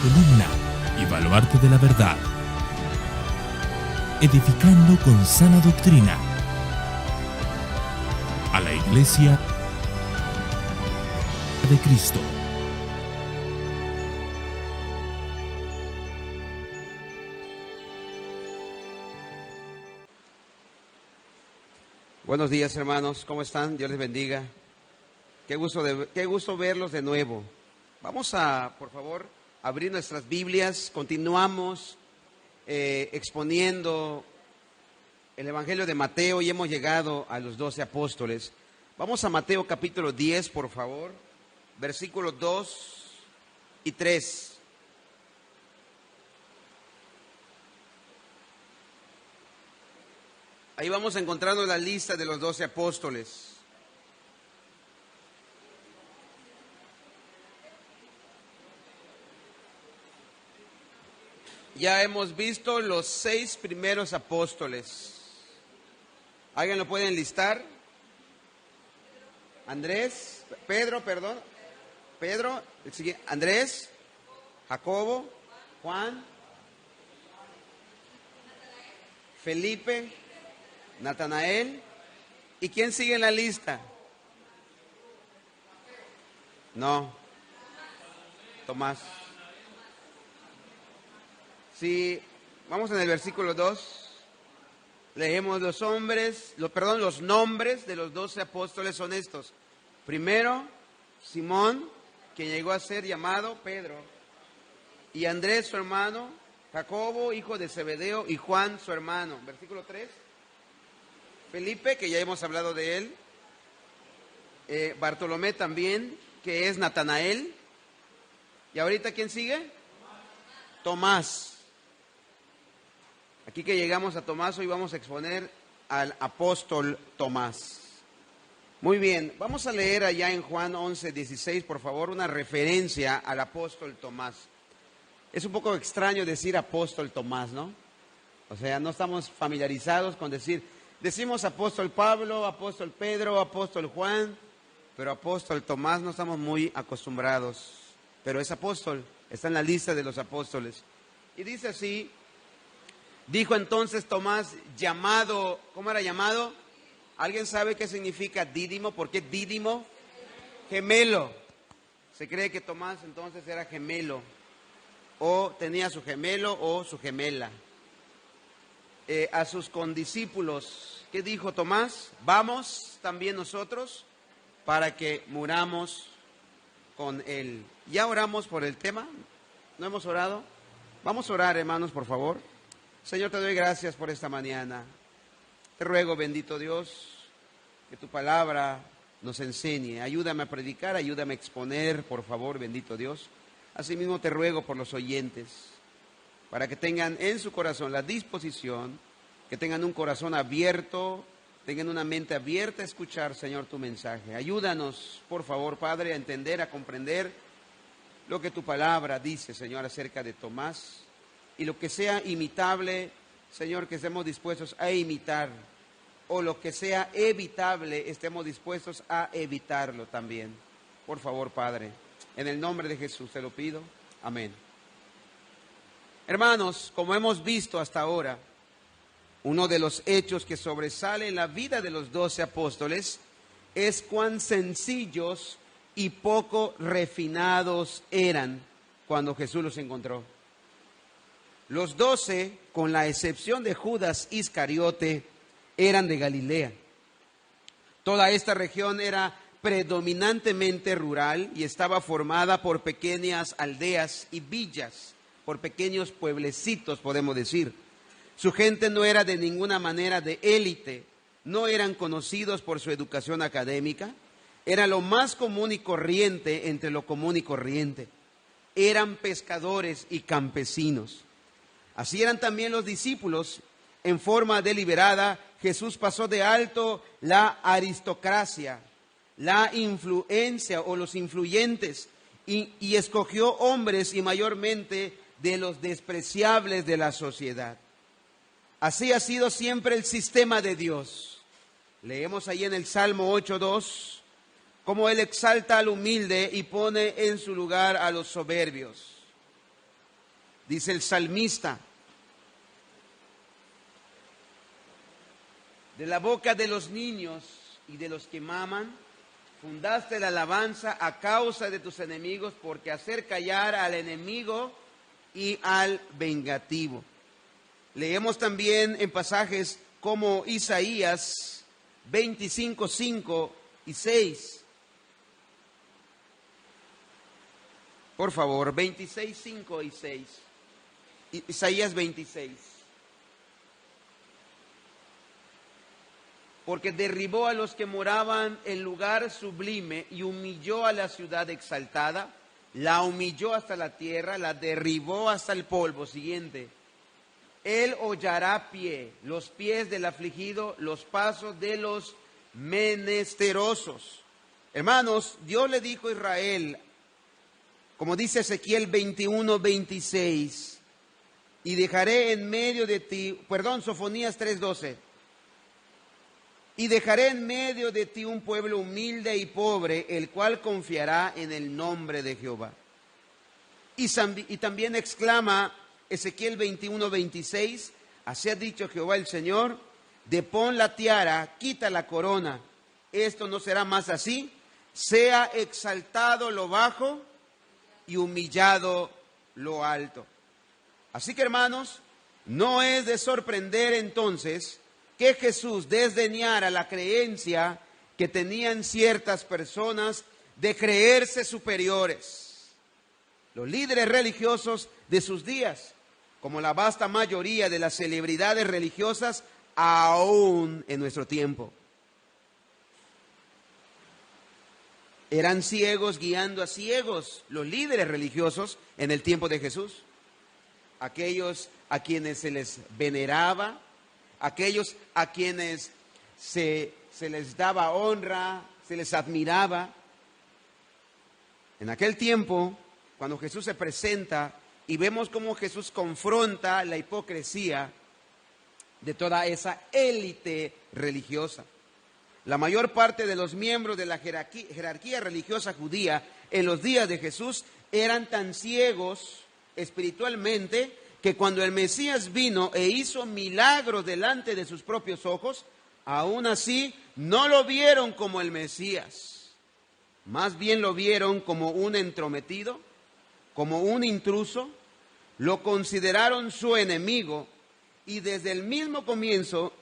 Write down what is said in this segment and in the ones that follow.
columna y baluarte de la verdad, edificando con sana doctrina a la Iglesia de Cristo. Buenos días, hermanos, ¿cómo están? Dios les bendiga. Qué gusto verlos de nuevo. Vamos a, por favor, abrir nuestras Biblias. Continuamos exponiendo el Evangelio de Mateo y hemos llegado a los 12 apóstoles. Vamos a Mateo capítulo 10, por favor, versículos 2 y 3. Ahí vamos encontrando la lista de los 12 apóstoles. Ya hemos visto los 6 primeros apóstoles. ¿Alguien lo puede enlistar? Pedro, el siguiente, Andrés, Jacobo, Juan, Felipe, Natanael. ¿Y quién sigue en la lista? No, Tomás. Sí, vamos en el versículo 2. Leemos los nombres de los 12 apóstoles son estos. Primero, Simón, quien llegó a ser llamado Pedro, y Andrés, su hermano, Jacobo, hijo de Zebedeo, y Juan, su hermano. Versículo 3. Felipe, que ya hemos hablado de él. Bartolomé también, que es Natanael. ¿Y ahorita quién sigue? Tomás. Aquí que llegamos a Tomás, hoy vamos a exponer al apóstol Tomás. Muy bien, vamos a leer allá en Juan 11:16, por favor, una referencia al apóstol Tomás. Es un poco extraño decir apóstol Tomás, ¿no? O sea, no estamos familiarizados con decimos apóstol Pablo, apóstol Pedro, apóstol Juan, pero apóstol Tomás no estamos muy acostumbrados. Pero es apóstol, está en la lista de los apóstoles. Y dice así: dijo entonces Tomás, llamado, ¿cómo era llamado? ¿Alguien sabe qué significa dídimo? ¿Por qué dídimo? Gemelo. Se cree que Tomás entonces era gemelo, o tenía su gemelo o su gemela. A sus condiscípulos, ¿qué dijo Tomás? Vamos también nosotros para que muramos con él. ¿Ya oramos por el tema? ¿No hemos orado? Vamos a orar, hermanos, por favor. Señor, te doy gracias por esta mañana. Te ruego, bendito Dios, que tu palabra nos enseñe. Ayúdame a predicar, ayúdame a exponer, por favor, bendito Dios. Asimismo te ruego por los oyentes, para que tengan en su corazón la disposición, que tengan un corazón abierto, tengan una mente abierta a escuchar, Señor, tu mensaje. Ayúdanos, por favor, Padre, a entender, a comprender lo que tu palabra dice, Señor, acerca de Tomás. Y lo que sea imitable, Señor, que estemos dispuestos a imitar. O lo que sea evitable, estemos dispuestos a evitarlo también. Por favor, Padre, en el nombre de Jesús te lo pido. Amén. Hermanos, como hemos visto hasta ahora, uno de los hechos que sobresale en la vida de los 12 apóstoles es cuán sencillos y poco refinados eran cuando Jesús los encontró. Los 12, con la excepción de Judas Iscariote, eran de Galilea. Toda esta región era predominantemente rural y estaba formada por pequeñas aldeas y villas, por pequeños pueblecitos, podemos decir. Su gente no era de ninguna manera de élite, no eran conocidos por su educación académica, era lo más común y corriente entre lo común y corriente. Eran pescadores y campesinos. Así eran también los discípulos. En forma deliberada, Jesús pasó de alto la aristocracia, la influencia o los influyentes y escogió hombres y mayormente de los despreciables de la sociedad. Así ha sido siempre el sistema de Dios. Leemos ahí en el Salmo 8:2, cómo Él exalta al humilde y pone en su lugar a los soberbios. Dice el salmista: de la boca de los niños y de los que maman, fundaste la alabanza a causa de tus enemigos, porque hacer callar al enemigo y al vengativo. Leemos también en pasajes como Isaías 25, 5 y 6. Por favor, 26, 5 y 6. Isaías 26. Porque derribó a los que moraban en lugar sublime y humilló a la ciudad exaltada, la humilló hasta la tierra, la derribó hasta el polvo. Siguiente. Él hollará los pies del afligido, los pasos de los menesterosos. Hermanos, Dios le dijo a Israel, como dice Ezequiel 21, 26, y dejaré en medio de ti, Sofonías 3, 12. Y dejaré en medio de ti un pueblo humilde y pobre, el cual confiará en el nombre de Jehová. Y también exclama Ezequiel 21, 26, así ha dicho Jehová el Señor, depón la tiara, quita la corona, esto no será más así, sea exaltado lo bajo y humillado lo alto. Así que, hermanos, no es de sorprender entonces que Jesús desdeñara la creencia que tenían ciertas personas de creerse superiores. Los líderes religiosos de sus días, como la vasta mayoría de las celebridades religiosas aún en nuestro tiempo, eran ciegos guiando a ciegos. Los líderes religiosos en el tiempo de Jesús, aquellos a quienes se les veneraba, aquellos a quienes se les daba honra, se les admiraba. En aquel tiempo, cuando Jesús se presenta y vemos cómo Jesús confronta la hipocresía de toda esa élite religiosa. La mayor parte de los miembros de la jerarquía religiosa judía en los días de Jesús eran tan ciegos espiritualmente que cuando el Mesías vino e hizo milagros delante de sus propios ojos, aún así no lo vieron como el Mesías. Más bien lo vieron como un entrometido, como un intruso, lo consideraron su enemigo y desde el mismo comienzo,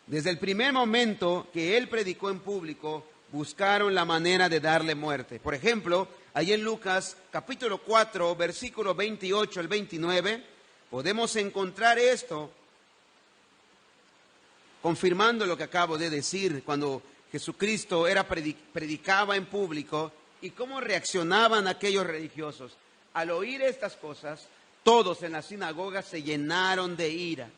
desde el primer momento que él predicó en público, buscaron la manera de darle muerte. Por ejemplo, ahí en Lucas capítulo 4, versículo 28 al 29, podemos encontrar esto, confirmando lo que acabo de decir, cuando Jesucristo predicaba en público y cómo reaccionaban aquellos religiosos. Al oír estas cosas, todos en la sinagoga se llenaron de ira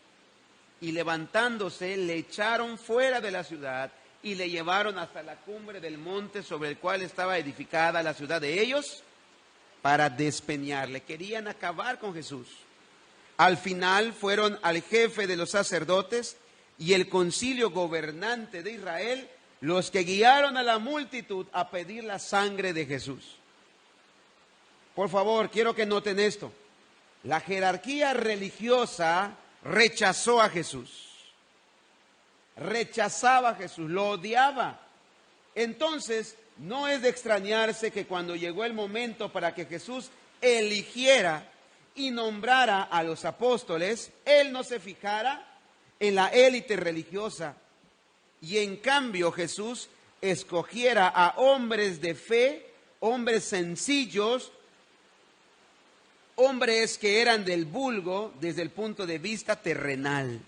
y levantándose le echaron fuera de la ciudad y le llevaron hasta la cumbre del monte sobre el cual estaba edificada la ciudad de ellos para despeñarle. Querían acabar con Jesús. Al final fueron al jefe de los sacerdotes y el concilio gobernante de Israel los que guiaron a la multitud a pedir la sangre de Jesús. Por favor, quiero que noten esto. La jerarquía religiosa rechazó a Jesús. Rechazaba a Jesús, lo odiaba. Entonces, no es de extrañarse que cuando llegó el momento para que Jesús eligiera y nombrara a los apóstoles, él no se fijara en la élite religiosa y en cambio Jesús escogiera a hombres de fe, hombres sencillos, hombres que eran del vulgo desde el punto de vista terrenal.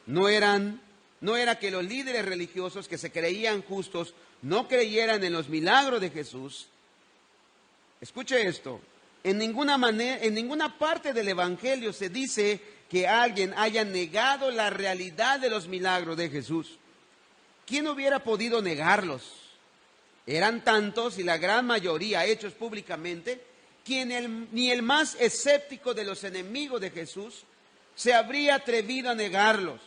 No era que los líderes religiosos que se creían justos no creyeran en los milagros de Jesús. Escuche esto. En ninguna parte del Evangelio se dice que alguien haya negado la realidad de los milagros de Jesús. ¿Quién hubiera podido negarlos? Eran tantos y la gran mayoría hechos públicamente que ni el más escéptico de los enemigos de Jesús se habría atrevido a negarlos.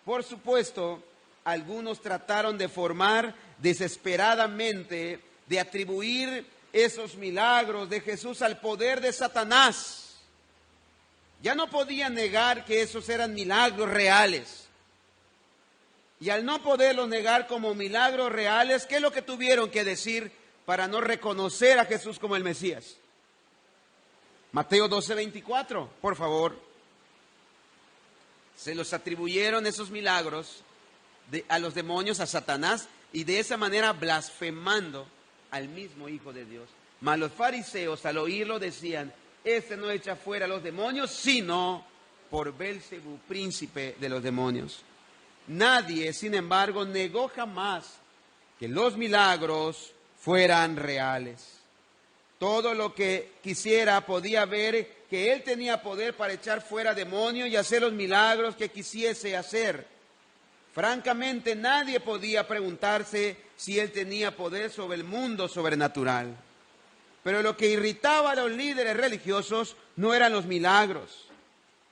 Por supuesto, algunos trataron de formar desesperadamente, de atribuir esos milagros de Jesús al poder de Satanás. Ya no podían negar que esos eran milagros reales. Y al no poderlos negar como milagros reales, ¿qué es lo que tuvieron que decir para no reconocer a Jesús como el Mesías? Mateo 12:24, por favor. Se los atribuyeron esos milagros a los demonios, a Satanás, y de esa manera blasfemando al mismo Hijo de Dios. Mas los fariseos al oírlo decían: este no echa fuera a los demonios, sino por Belcebú, príncipe de los demonios. Nadie, sin embargo, negó jamás que los milagros fueran reales. Todo lo que quisiera podía ver que él tenía poder para echar fuera demonios y hacer los milagros que quisiese hacer. Francamente, nadie podía preguntarse si él tenía poder sobre el mundo sobrenatural. Pero lo que irritaba a los líderes religiosos no eran los milagros.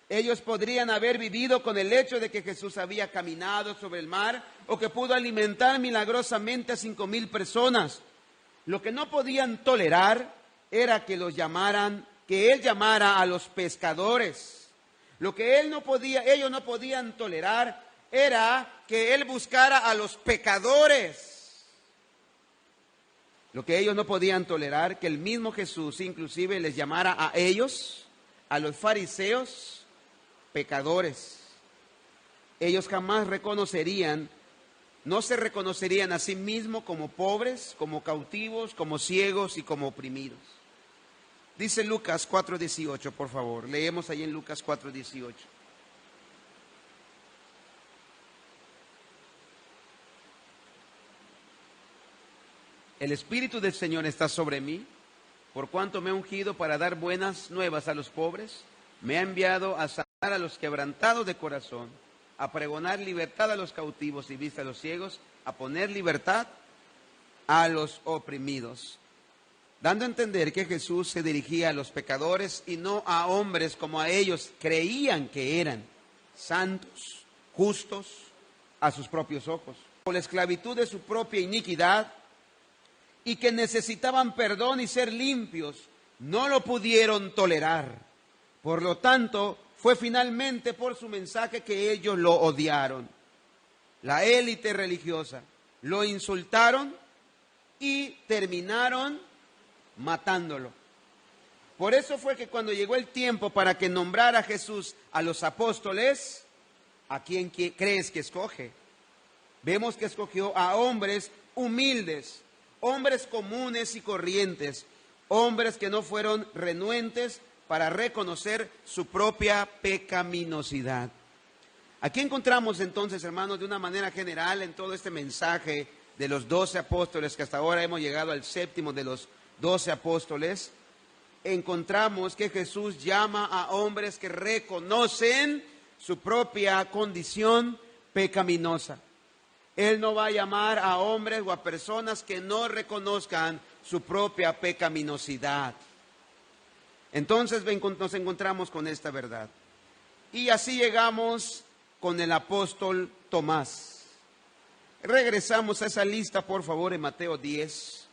Ellos podrían haber vivido con el hecho de que Jesús había caminado sobre el mar o que pudo alimentar milagrosamente a 5,000 personas. Lo que no podían tolerar era que él llamara a los pescadores. Lo que ellos no podían tolerar era que él buscara a los pecadores. Lo que ellos no podían tolerar, que el mismo Jesús inclusive les llamara a ellos, a los fariseos, pecadores. Ellos jamás no se reconocerían a sí mismos como pobres, como cautivos, como ciegos y como oprimidos. Dice Lucas 4:18, por favor. Leemos ahí en Lucas 4:18. El Espíritu del Señor está sobre mí, por cuanto me ha ungido para dar buenas nuevas a los pobres. Me ha enviado a sanar a los quebrantados de corazón, a pregonar libertad a los cautivos y vista a los ciegos, a poner libertad a los oprimidos. Dando a entender que Jesús se dirigía a los pecadores y no a hombres como a ellos creían que eran, santos, justos a sus propios ojos, por la esclavitud de su propia iniquidad, y que necesitaban perdón y ser limpios, no lo pudieron tolerar. Por lo tanto, fue finalmente por su mensaje que ellos lo odiaron. La élite religiosa lo insultaron y terminaron matándolo. Por eso fue que cuando llegó el tiempo para que nombrara a Jesús a los apóstoles, ¿a quién crees que escoge? Vemos que escogió a hombres humildes, hombres comunes y corrientes, hombres que no fueron renuentes para reconocer su propia pecaminosidad. Aquí encontramos entonces, hermanos, de una manera general en todo este mensaje de los 12 apóstoles, que hasta ahora hemos llegado al séptimo de los 12 apóstoles, encontramos que Jesús llama a hombres que reconocen su propia condición pecaminosa. Él no va a llamar a hombres o a personas que no reconozcan su propia pecaminosidad. Entonces nos encontramos con esta verdad. Y así llegamos con el apóstol Tomás. Regresamos a esa lista, por favor, en Mateo 10,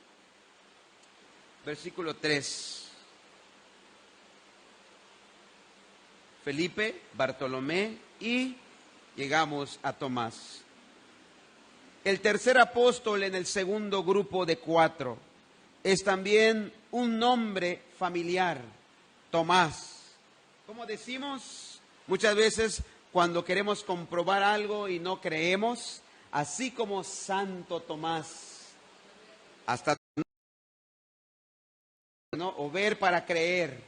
versículo 3. Felipe, Bartolomé y llegamos a Tomás. El tercer apóstol en el segundo grupo de 4 es también un nombre familiar, Tomás. Como decimos muchas veces cuando queremos comprobar algo y no creemos, así como Santo Tomás, hasta ¿no? O ver para creer.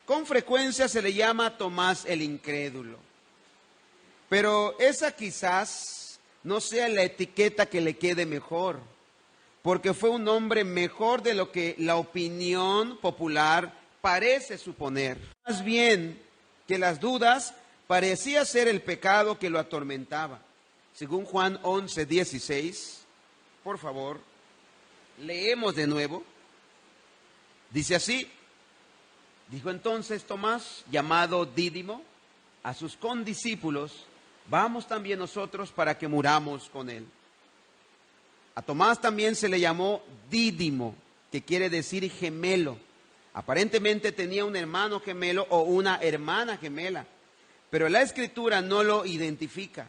Con frecuencia se le llama Tomás el incrédulo. Pero esa quizás no sea la etiqueta que le quede mejor, porque fue un hombre mejor de lo que la opinión popular parece suponer. Más bien que las dudas parecía ser el pecado que lo atormentaba. Según Juan 11:16, por favor, leemos de nuevo. Dice así: dijo entonces Tomás, llamado Dídimo, a sus condiscípulos: vamos también nosotros para que muramos con él. A Tomás también se le llamó Dídimo, que quiere decir gemelo. Aparentemente tenía un hermano gemelo o una hermana gemela, pero la Escritura no lo identifica.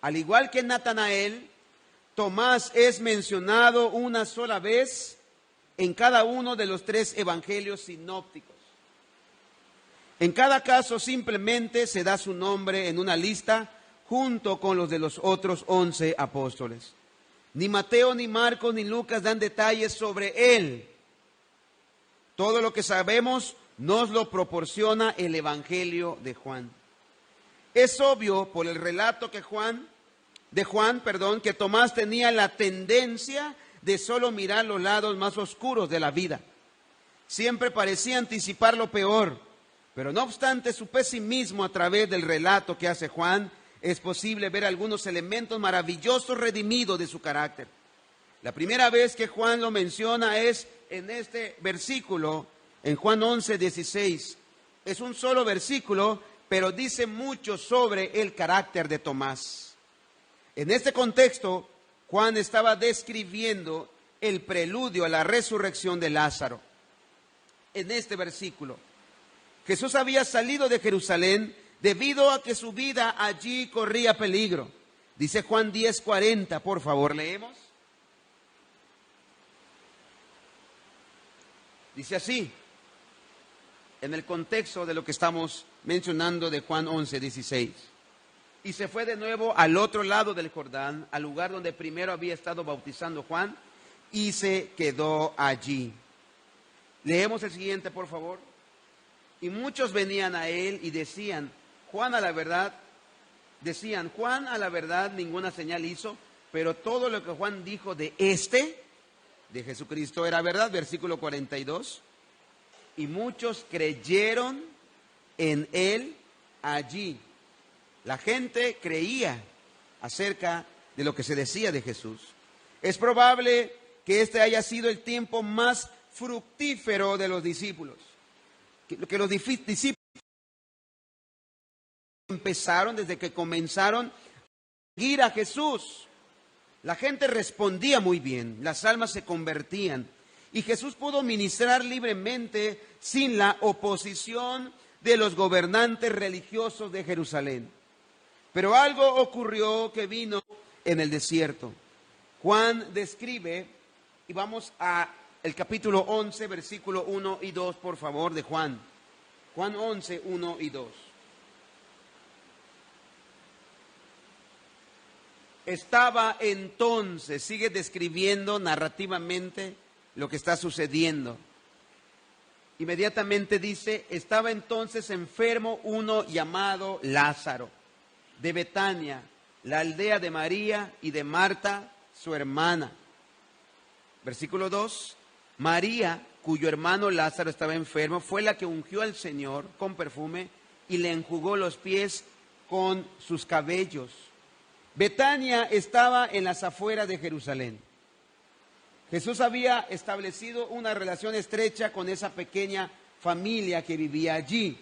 Al igual que Natanael, Tomás es mencionado una sola vez en cada uno de los 3 evangelios sinópticos. En cada caso simplemente se da su nombre en una lista junto con los de los otros 11 apóstoles. Ni Mateo, ni Marcos, ni Lucas dan detalles sobre él. Todo lo que sabemos nos lo proporciona el Evangelio de Juan. Es obvio por el relato de Juan, que Tomás tenía la tendencia de solo mirar los lados más oscuros de la vida. Siempre parecía anticipar lo peor, pero no obstante su pesimismo a través del relato que hace Juan, es posible ver algunos elementos maravillosos redimidos de su carácter. La primera vez que Juan lo menciona es en este versículo, en Juan 11:16. Es un solo versículo, pero dice mucho sobre el carácter de Tomás. En este contexto, Juan estaba describiendo el preludio a la resurrección de Lázaro. En este versículo, Jesús había salido de Jerusalén debido a que su vida allí corría peligro. Dice Juan 10:40, por favor, leemos. Dice así, en el contexto de lo que estamos mencionando de Juan 11:16. Y se fue de nuevo al otro lado del Jordán, al lugar donde primero había estado bautizando Juan, y se quedó allí. Leemos el siguiente, por favor. Y muchos venían a él y decían, Juan a la verdad, ninguna señal hizo, pero todo lo que Juan dijo de Jesucristo era verdad. Versículo 42. Y muchos creyeron en él allí. La gente creía acerca de lo que se decía de Jesús. Es probable que este haya sido el tiempo más fructífero de los discípulos. Que los discípulos empezaron desde que comenzaron a seguir a Jesús. La gente respondía muy bien, las almas se convertían y Jesús pudo ministrar libremente sin la oposición de los gobernantes religiosos de Jerusalén. Pero algo ocurrió que vino en el desierto. Juan describe, y vamos a el capítulo 11, versículo 1 y 2, por favor, de Juan. Juan 11, 1 y 2. Estaba entonces, sigue describiendo narrativamente lo que está sucediendo. Inmediatamente dice, estaba entonces enfermo uno llamado Lázaro, de Betania, la aldea de María y de Marta, su hermana. Versículo 2, María, cuyo hermano Lázaro estaba enfermo, fue la que ungió al Señor con perfume y le enjugó los pies con sus cabellos. Betania estaba en las afueras de Jerusalén. Jesús había establecido una relación estrecha con esa pequeña familia que vivía allí.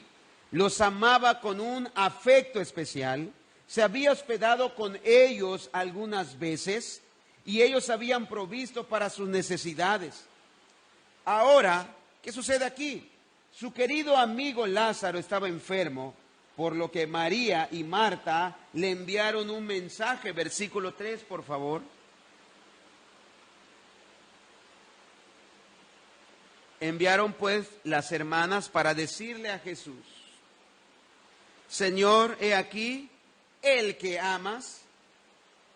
Los amaba con un afecto especial. Se había hospedado con ellos algunas veces y ellos habían provisto para sus necesidades. Ahora, ¿qué sucede aquí? Su querido amigo Lázaro estaba enfermo, por lo que María y Marta le enviaron un mensaje. Versículo 3, por favor. Enviaron pues las hermanas para decirle a Jesús, Señor, he aquí, el que amas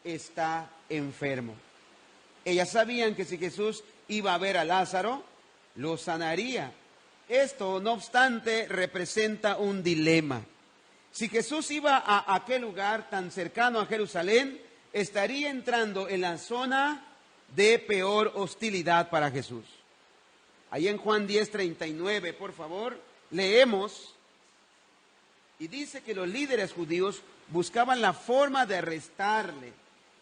está enfermo. Ellas sabían que si Jesús iba a ver a Lázaro, lo sanaría. Esto, no obstante, representa un dilema. Si Jesús iba a aquel lugar tan cercano a Jerusalén, estaría entrando en la zona de peor hostilidad para Jesús. Ahí en Juan 10:39, por favor, leemos, y dice que los líderes judíos buscaban la forma de arrestarle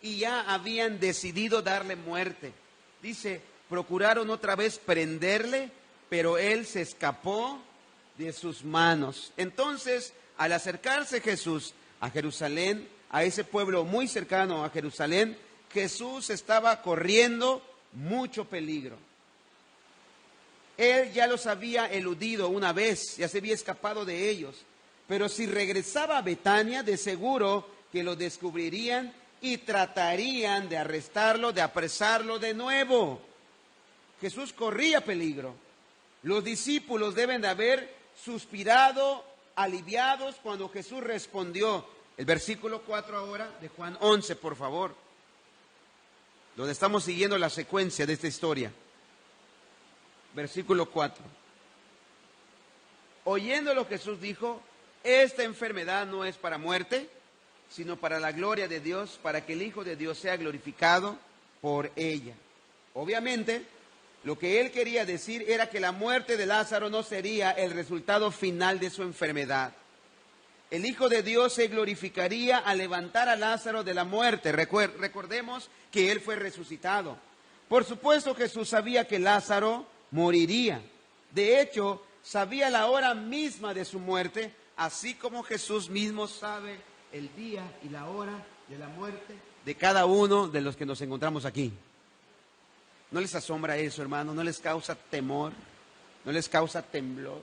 y ya habían decidido darle muerte. Dice, procuraron otra vez prenderle, pero él se escapó de sus manos. Entonces, al acercarse Jesús a Jerusalén, a ese pueblo muy cercano a Jerusalén, Jesús estaba corriendo mucho peligro. Él ya los había eludido una vez, ya se había escapado de ellos. Pero si regresaba a Betania, de seguro que lo descubrirían y tratarían de arrestarlo, de apresarlo de nuevo. Jesús corría peligro. Los discípulos deben de haber suspirado, aliviados, cuando Jesús respondió. El versículo 4 ahora de Juan 11, por favor, donde estamos siguiendo la secuencia de esta historia. Versículo 4. Oyéndolo, Jesús dijo: esta enfermedad no es para muerte, sino para la gloria de Dios, para que el Hijo de Dios sea glorificado por ella. Obviamente, lo que él quería decir era que la muerte de Lázaro no sería el resultado final de su enfermedad. El Hijo de Dios se glorificaría al levantar a Lázaro de la muerte. Recordemos que él fue resucitado. Por supuesto, Jesús sabía que Lázaro moriría. De hecho, sabía la hora misma de su muerte, así como Jesús mismo sabe el día y la hora de la muerte de cada uno de los que nos encontramos aquí. ¿No les asombra eso, hermano? ¿No les causa temor? ¿No les causa temblor?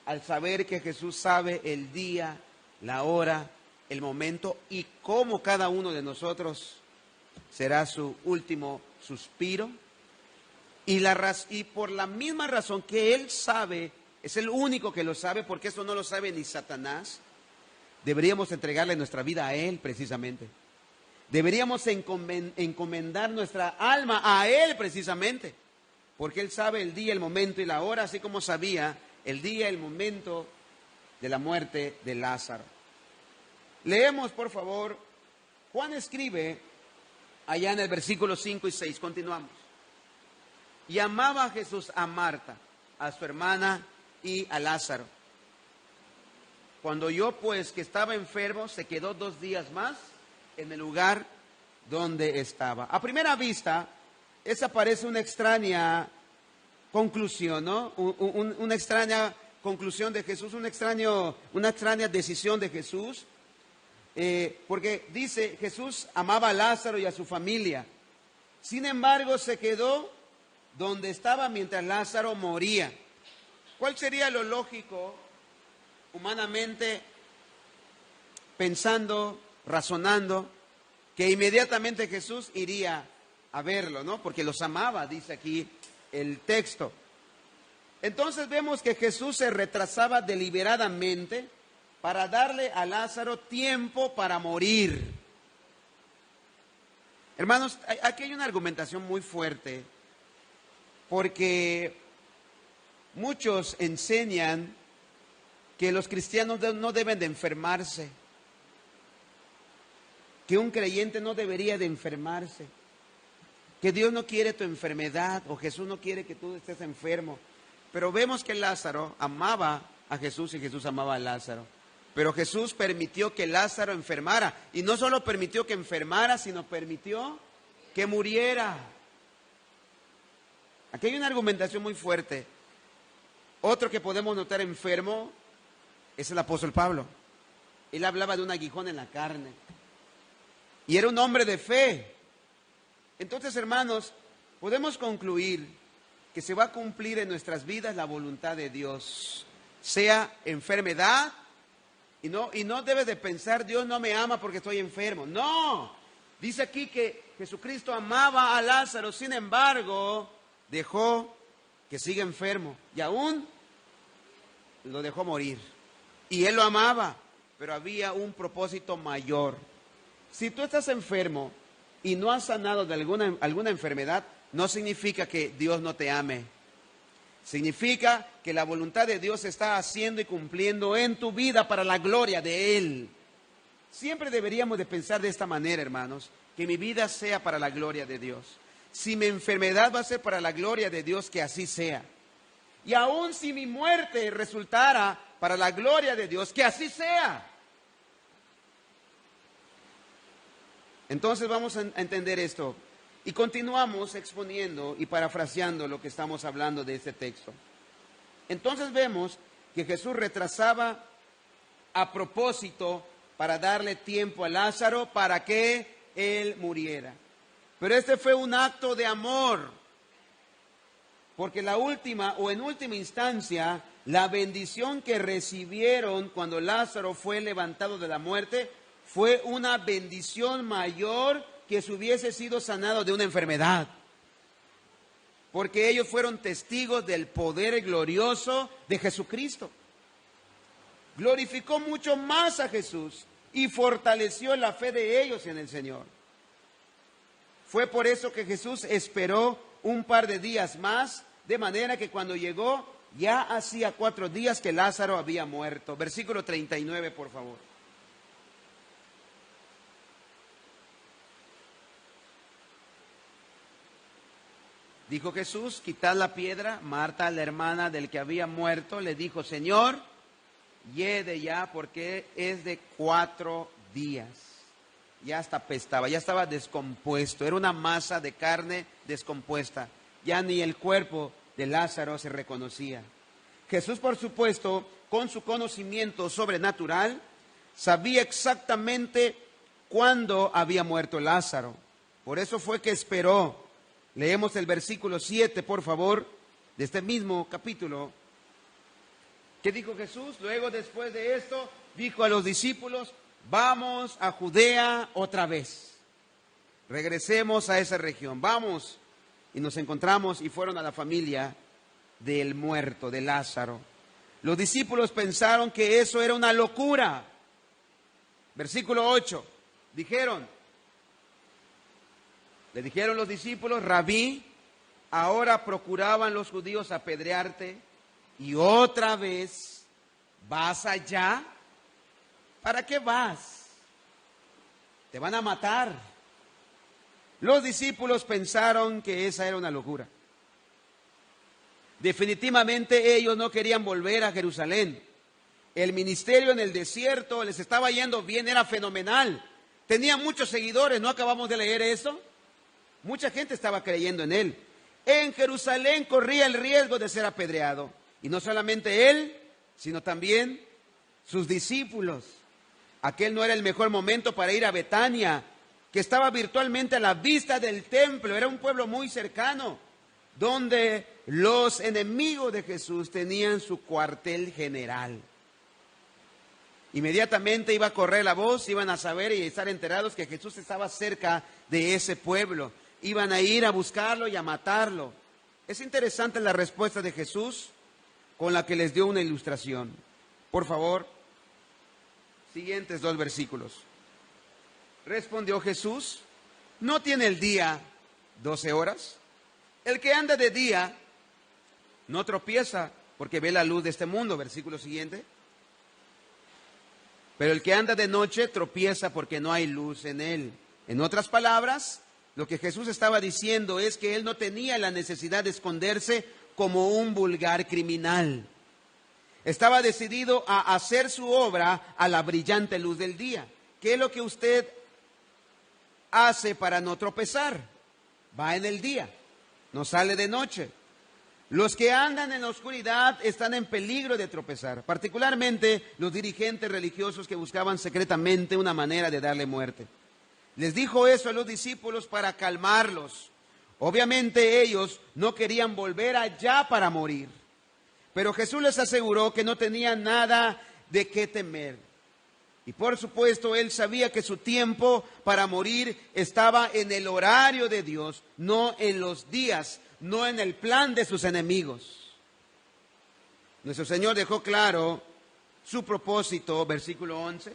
Al saber que Jesús sabe el día, la hora, el momento y cómo cada uno de nosotros será su último suspiro. Y por la misma razón que Él sabe, es el único que lo sabe, porque eso no lo sabe ni Satanás, deberíamos entregarle nuestra vida a Él precisamente. Deberíamos encomendar nuestra alma a Él precisamente, porque Él sabe el día, el momento y la hora, así como sabía el día, el momento de la muerte de Lázaro. Leemos, por favor, Juan escribe allá en el versículo 5 y 6, continuamos. Y amaba a Jesús a Marta, a su hermana y a Lázaro. Cuando oyó pues que estaba enfermo, se quedó 2 días más en el lugar donde estaba. A primera vista, esa parece una extraña conclusión, ¿no? Una extraña conclusión de Jesús, una extraña decisión de Jesús, porque dice, Jesús amaba a Lázaro y a su familia. Sin embargo, se quedó donde estaba mientras Lázaro moría. ¿Cuál sería lo lógico, humanamente, pensando, razonando, que inmediatamente Jesús iría a verlo, ¿no? Porque los amaba, dice aquí el texto. Entonces vemos que Jesús se retrasaba deliberadamente para darle a Lázaro tiempo para morir. Hermanos, aquí hay una argumentación muy fuerte, porque muchos enseñan que los cristianos no deben de enfermarse, que un creyente no debería de enfermarse, que Dios no quiere tu enfermedad o Jesús no quiere que tú estés enfermo. Pero vemos que Lázaro amaba a Jesús y Jesús amaba a Lázaro. Pero Jesús permitió que Lázaro enfermara. Y no solo permitió que enfermara, sino permitió que muriera. Aquí hay una argumentación muy fuerte. Otro que podemos notar enfermo es el apóstol Pablo. Él hablaba de un aguijón en la carne. Y era un hombre de fe. Entonces, hermanos, podemos concluir que se va a cumplir en nuestras vidas la voluntad de Dios. Sea enfermedad, y no debes de pensar, Dios no me ama porque estoy enfermo. No, dice aquí que Jesucristo amaba a Lázaro, sin embargo, dejó que siga enfermo. Y aún lo dejó morir. Y Él lo amaba, pero había un propósito mayor. Si tú estás enfermo y no has sanado de alguna enfermedad, no significa que Dios no te ame. Significa que la voluntad de Dios se está haciendo y cumpliendo en tu vida para la gloria de Él. Siempre deberíamos de pensar de esta manera, hermanos, que mi vida sea para la gloria de Dios. Si mi enfermedad va a ser para la gloria de Dios, que así sea. Y aun si mi muerte resultara para la gloria de Dios, que así sea. Entonces vamos a entender esto. Y continuamos exponiendo y parafraseando lo que estamos hablando de este texto. Entonces vemos que Jesús retrasaba a propósito para darle tiempo a Lázaro para que él muriera. Pero este fue un acto de amor. Porque la última o en última instancia, la bendición que recibieron cuando Lázaro fue levantado de la muerte fue una bendición mayor que si hubiese sido sanado de una enfermedad. Porque ellos fueron testigos del poder glorioso de Jesucristo. Glorificó mucho más a Jesús y fortaleció la fe de ellos en el Señor. Fue por eso que Jesús esperó un par de días más, de manera que cuando llegó ya hacía 4 días que Lázaro había muerto. Versículo 39, por favor. Dijo Jesús, quitad la piedra. Marta, la hermana del que había muerto, le dijo, Señor, hiede ya, porque es de 4 días. Ya hasta apestaba, ya estaba descompuesto. Era una masa de carne descompuesta. Ya ni el cuerpo de Lázaro se reconocía. Jesús, por supuesto, con su conocimiento sobrenatural, sabía exactamente cuándo había muerto Lázaro. Por eso fue que esperó. Leemos el versículo 7, por favor, de este mismo capítulo. ¿Qué dijo Jesús? Luego, después de esto, dijo a los discípulos, vamos a Judea otra vez. Regresemos a esa región. Vamos. Y nos encontramos y fueron a la familia del muerto, de Lázaro. Los discípulos pensaron que eso era una locura. Versículo 8. Le dijeron los discípulos, Rabí, ahora procuraban los judíos apedrearte y otra vez vas allá. ¿Para qué vas? Te van a matar. Los discípulos pensaron que esa era una locura. Definitivamente ellos no querían volver a Jerusalén. El ministerio en el desierto les estaba yendo bien, era fenomenal. Tenía muchos seguidores, ¿no acabamos de leer eso? Mucha gente estaba creyendo en él. En Jerusalén corría el riesgo de ser apedreado. Y no solamente él, sino también sus discípulos. Aquel no era el mejor momento para ir a Betania, que estaba virtualmente a la vista del templo. Era un pueblo muy cercano, donde los enemigos de Jesús tenían su cuartel general. Inmediatamente iba a correr la voz, iban a saber y estar enterados que Jesús estaba cerca de ese pueblo. Iban a ir a buscarlo y a matarlo. Es interesante la respuesta de Jesús con la que les dio una ilustración. Por favor, siguientes 2 versículos. Respondió Jesús, ¿no tiene el día 12 horas? El que anda de día no tropieza porque ve la luz de este mundo. Versículo siguiente. Pero el que anda de noche tropieza porque no hay luz en él. En otras palabras, lo que Jesús estaba diciendo es que él no tenía la necesidad de esconderse como un vulgar criminal. Estaba decidido a hacer su obra a la brillante luz del día. ¿Qué es lo que usted hace para no tropezar? Va en el día, no sale de noche. Los que andan en la oscuridad están en peligro de tropezar, particularmente los dirigentes religiosos que buscaban secretamente una manera de darle muerte. Les dijo eso a los discípulos para calmarlos. Obviamente ellos no querían volver allá para morir, pero Jesús les aseguró que no tenían nada de qué temer. Y por supuesto él sabía que su tiempo para morir estaba en el horario de Dios, no en los días, no en el plan de sus enemigos. Nuestro Señor dejó claro su propósito, versículo 11.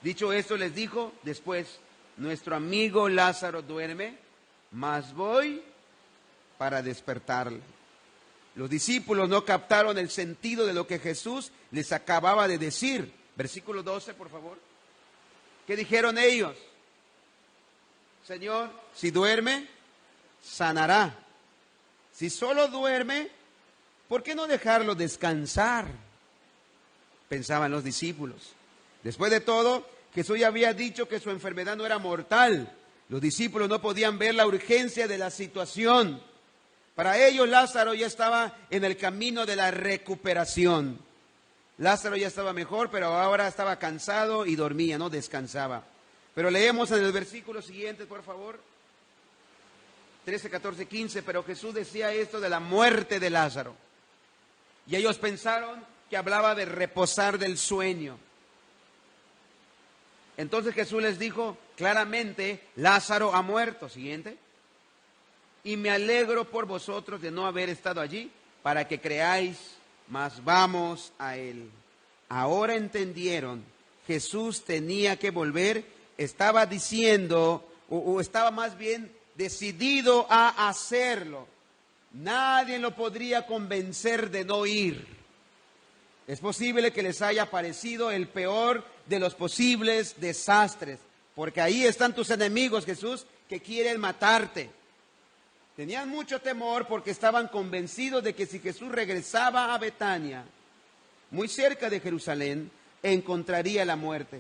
Dicho esto, les dijo después, nuestro amigo Lázaro duerme, mas voy para despertarle. Los discípulos no captaron el sentido de lo que Jesús les acababa de decir. Versículo 12, por favor. ¿Qué dijeron ellos? Señor, si duerme, sanará. Si solo duerme, ¿por qué no dejarlo descansar? Pensaban los discípulos. Después de todo, Jesús ya había dicho que su enfermedad no era mortal. Los discípulos no podían ver la urgencia de la situación. Para ellos, Lázaro ya estaba en el camino de la recuperación. Lázaro ya estaba mejor, pero ahora estaba cansado y dormía, no descansaba. Pero leemos en el versículo siguiente, por favor. 13, 14, 15, pero Jesús decía esto de la muerte de Lázaro. Y ellos pensaron que hablaba de reposar del sueño. Entonces Jesús les dijo claramente, Lázaro ha muerto. Siguiente. Y me alegro por vosotros de no haber estado allí, para que creáis, mas vamos a él. Ahora entendieron, Jesús tenía que volver, estaba diciendo, o estaba más bien decidido a hacerlo. Nadie lo podría convencer de no ir. Es posible que les haya parecido el peor de los posibles desastres, porque ahí están tus enemigos, Jesús, que quieren matarte. Tenían mucho temor porque estaban convencidos de que si Jesús regresaba a Betania, muy cerca de Jerusalén, encontraría la muerte.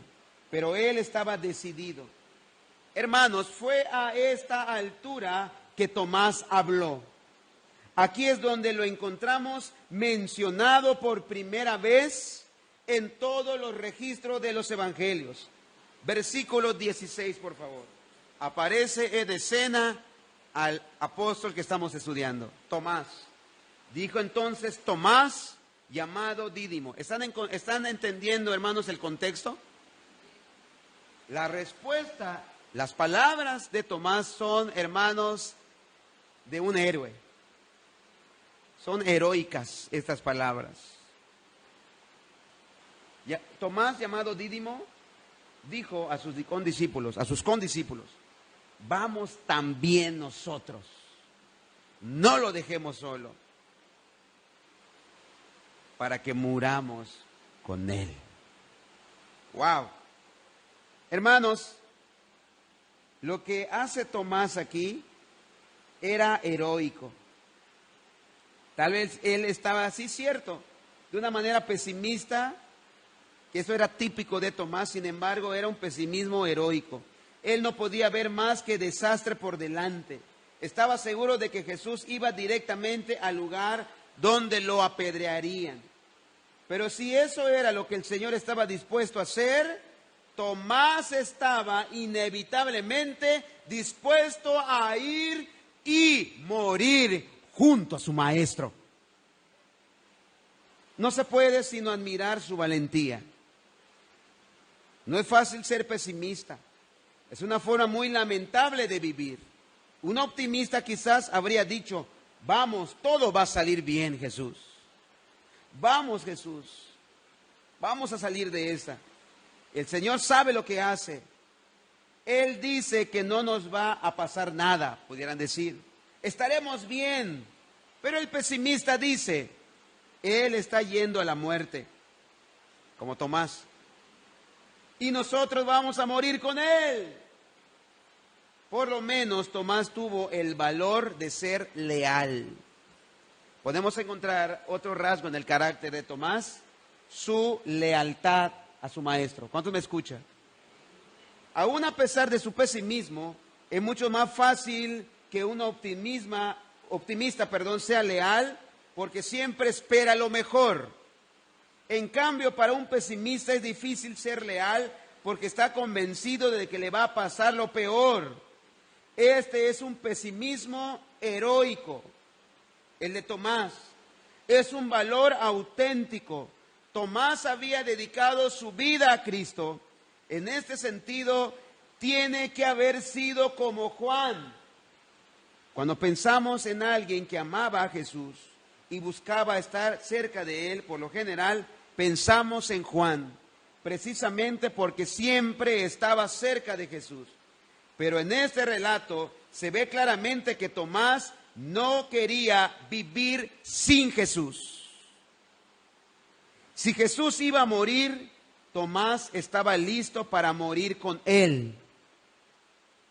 Pero él estaba decidido. Hermanos, fue a esta altura que Tomás habló. Aquí es donde lo encontramos mencionado por primera vez en todos los registros de los evangelios. Versículo 16, por favor. Aparece en escena al apóstol que estamos estudiando, Tomás. Dijo entonces Tomás, llamado Dídimo. ¿Están entendiendo, hermanos, el contexto? La respuesta, las palabras de Tomás son, hermanos, de un héroe. Son heroicas estas palabras. Tomás, llamado Dídimo, dijo a sus condiscípulos, vamos también nosotros, no lo dejemos solo, para que muramos con él. Wow. Hermanos, lo que hace Tomás aquí era heroico. Tal vez él estaba así, cierto, de una manera pesimista, que eso era típico de Tomás, sin embargo era un pesimismo heroico. Él no podía ver más que desastre por delante. Estaba seguro de que Jesús iba directamente al lugar donde lo apedrearían. Pero si eso era lo que el Señor estaba dispuesto a hacer, Tomás estaba inevitablemente dispuesto a ir y morir junto a su maestro. No se puede sino admirar su valentía. No es fácil ser pesimista. Es una forma muy lamentable de vivir. Un optimista quizás habría dicho, vamos, todo va a salir bien, Jesús. Vamos, Jesús. Vamos a salir de esta. El Señor sabe lo que hace. Él dice que no nos va a pasar nada, pudieran decir. Estaremos bien. Pero el pesimista dice, Él está yendo a la muerte, como Tomás. Y nosotros vamos a morir con Él. Por lo menos Tomás tuvo el valor de ser leal. Podemos encontrar otro rasgo en el carácter de Tomás, su lealtad a su maestro. ¿Cuántos me escuchan? Aún a pesar de su pesimismo, es mucho más fácil que un optimista, sea leal, porque siempre espera lo mejor. En cambio, para un pesimista es difícil ser leal porque está convencido de que le va a pasar lo peor. Este es un pesimismo heroico, el de Tomás. Es un valor auténtico. Tomás había dedicado su vida a Cristo. En este sentido, tiene que haber sido como Juan. Cuando pensamos en alguien que amaba a Jesús y buscaba estar cerca de él, por lo general, pensamos en Juan, precisamente porque siempre estaba cerca de Jesús. Pero en este relato se ve claramente que Tomás no quería vivir sin Jesús. Si Jesús iba a morir, Tomás estaba listo para morir con él.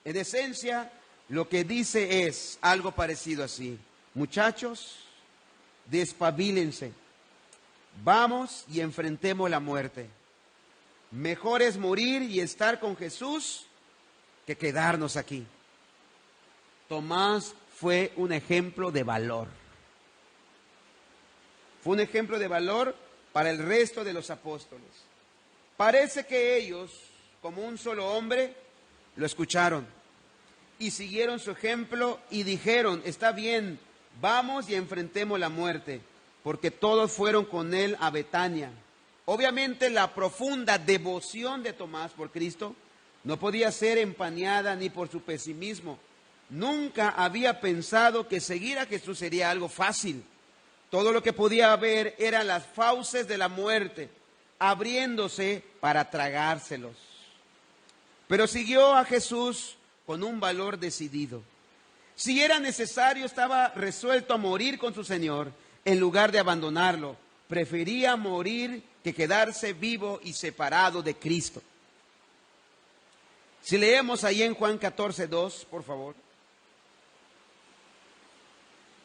En esencia, lo que dice es algo parecido así. Muchachos, despabilense. Vamos y enfrentemos la muerte. Mejor es morir y estar con Jesús que quedarnos aquí. Tomás fue un ejemplo de valor. Fue un ejemplo de valor para el resto de los apóstoles. Parece que ellos, como un solo hombre, lo escucharon. y siguieron su ejemplo y dijeron, está bien, vamos y enfrentemos la muerte, porque todos fueron con él a Betania. Obviamente la profunda devoción de Tomás por Cristo no podía ser empañada ni por su pesimismo. Nunca había pensado que seguir a Jesús sería algo fácil. Todo lo que podía ver eran las fauces de la muerte, abriéndose para tragárselos. Pero siguió a Jesús con un valor decidido. Si era necesario, estaba resuelto a morir con su Señor en lugar de abandonarlo. Prefería morir que quedarse vivo y separado de Cristo. Si leemos ahí en Juan 14:2, por favor.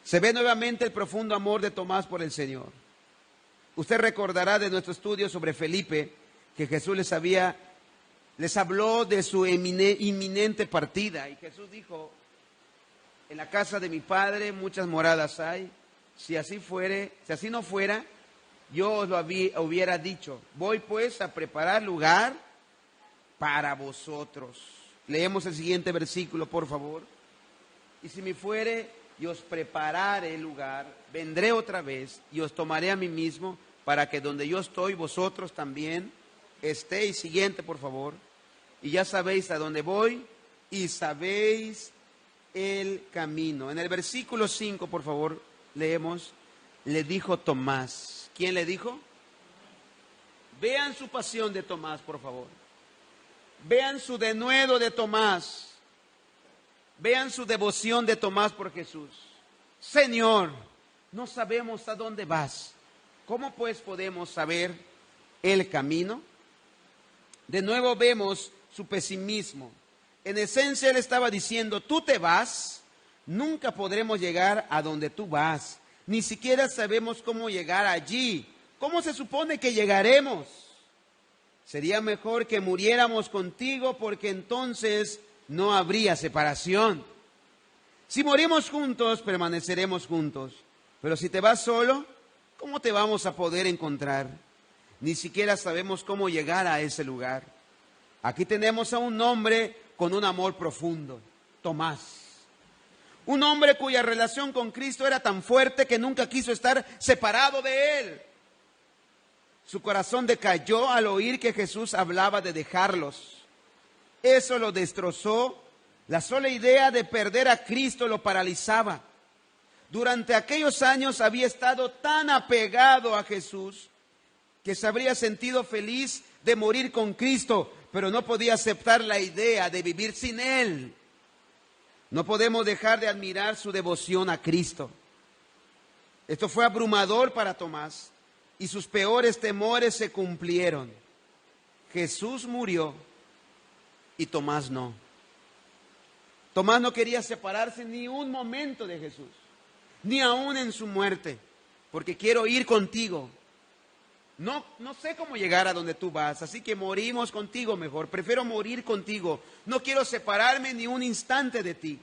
Se ve nuevamente el profundo amor de Tomás por el Señor. Usted recordará de nuestro estudio sobre Felipe que Jesús les habló de su inminente partida. Y Jesús dijo, en la casa de mi Padre muchas moradas hay. Si así no fuera, yo os lo hubiera dicho. Voy pues a preparar lugar para vosotros. Leemos el siguiente versículo, por favor. Y si me fuere y os prepararé el lugar, vendré otra vez y os tomaré a mí mismo, para que donde yo estoy, vosotros también estéis. Siguiente, por favor. Y ya sabéis a dónde voy y sabéis el camino. En el versículo 5, por favor, leemos, le dijo Tomás. ¿Quién le dijo? Vean su pasión de Tomás, por favor. Vean su denuedo de Tomás. Vean su devoción de Tomás por Jesús. Señor, no sabemos a dónde vas. ¿Cómo pues podemos saber el camino? De nuevo vemos su pesimismo. En esencia él estaba diciendo, tú te vas, nunca podremos llegar a donde tú vas. Ni siquiera sabemos cómo llegar allí. ¿Cómo se supone que llegaremos? Sería mejor que muriéramos contigo, porque entonces no habría separación. Si morimos juntos, permaneceremos juntos. Pero si te vas solo, ¿cómo te vamos a poder encontrar? Ni siquiera sabemos cómo llegar a ese lugar. Aquí tenemos a un hombre con un amor profundo, Tomás. Un hombre cuya relación con Cristo era tan fuerte que nunca quiso estar separado de él. Su corazón decayó al oír que Jesús hablaba de dejarlos. Eso lo destrozó. La sola idea de perder a Cristo lo paralizaba. Durante aquellos años había estado tan apegado a Jesús que se habría sentido feliz de morir con Cristo, pero no podía aceptar la idea de vivir sin Él. No podemos dejar de admirar su devoción a Cristo. Esto fue abrumador para Tomás y sus peores temores se cumplieron. Jesús murió y Tomás no. Tomás no quería separarse ni un momento de Jesús, ni aún en su muerte, porque quiero ir contigo. No sé cómo llegar a donde tú vas, así que morimos contigo mejor. Prefiero morir contigo. No quiero separarme ni un instante de ti.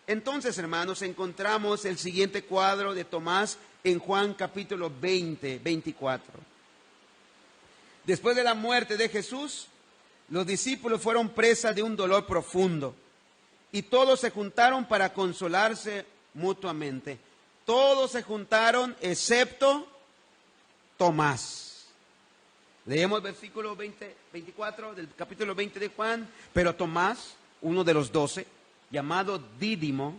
Entonces, hermanos, encontramos el siguiente cuadro de Tomás en Juan capítulo 20, 24. Después de la muerte de Jesús, los discípulos fueron presa de un dolor profundo y todos se juntaron para consolarse mutuamente. Todos se juntaron excepto Tomás. Leemos versículo 24 del capítulo 20 de Juan. Pero Tomás, uno de los 12, llamado Dídimo,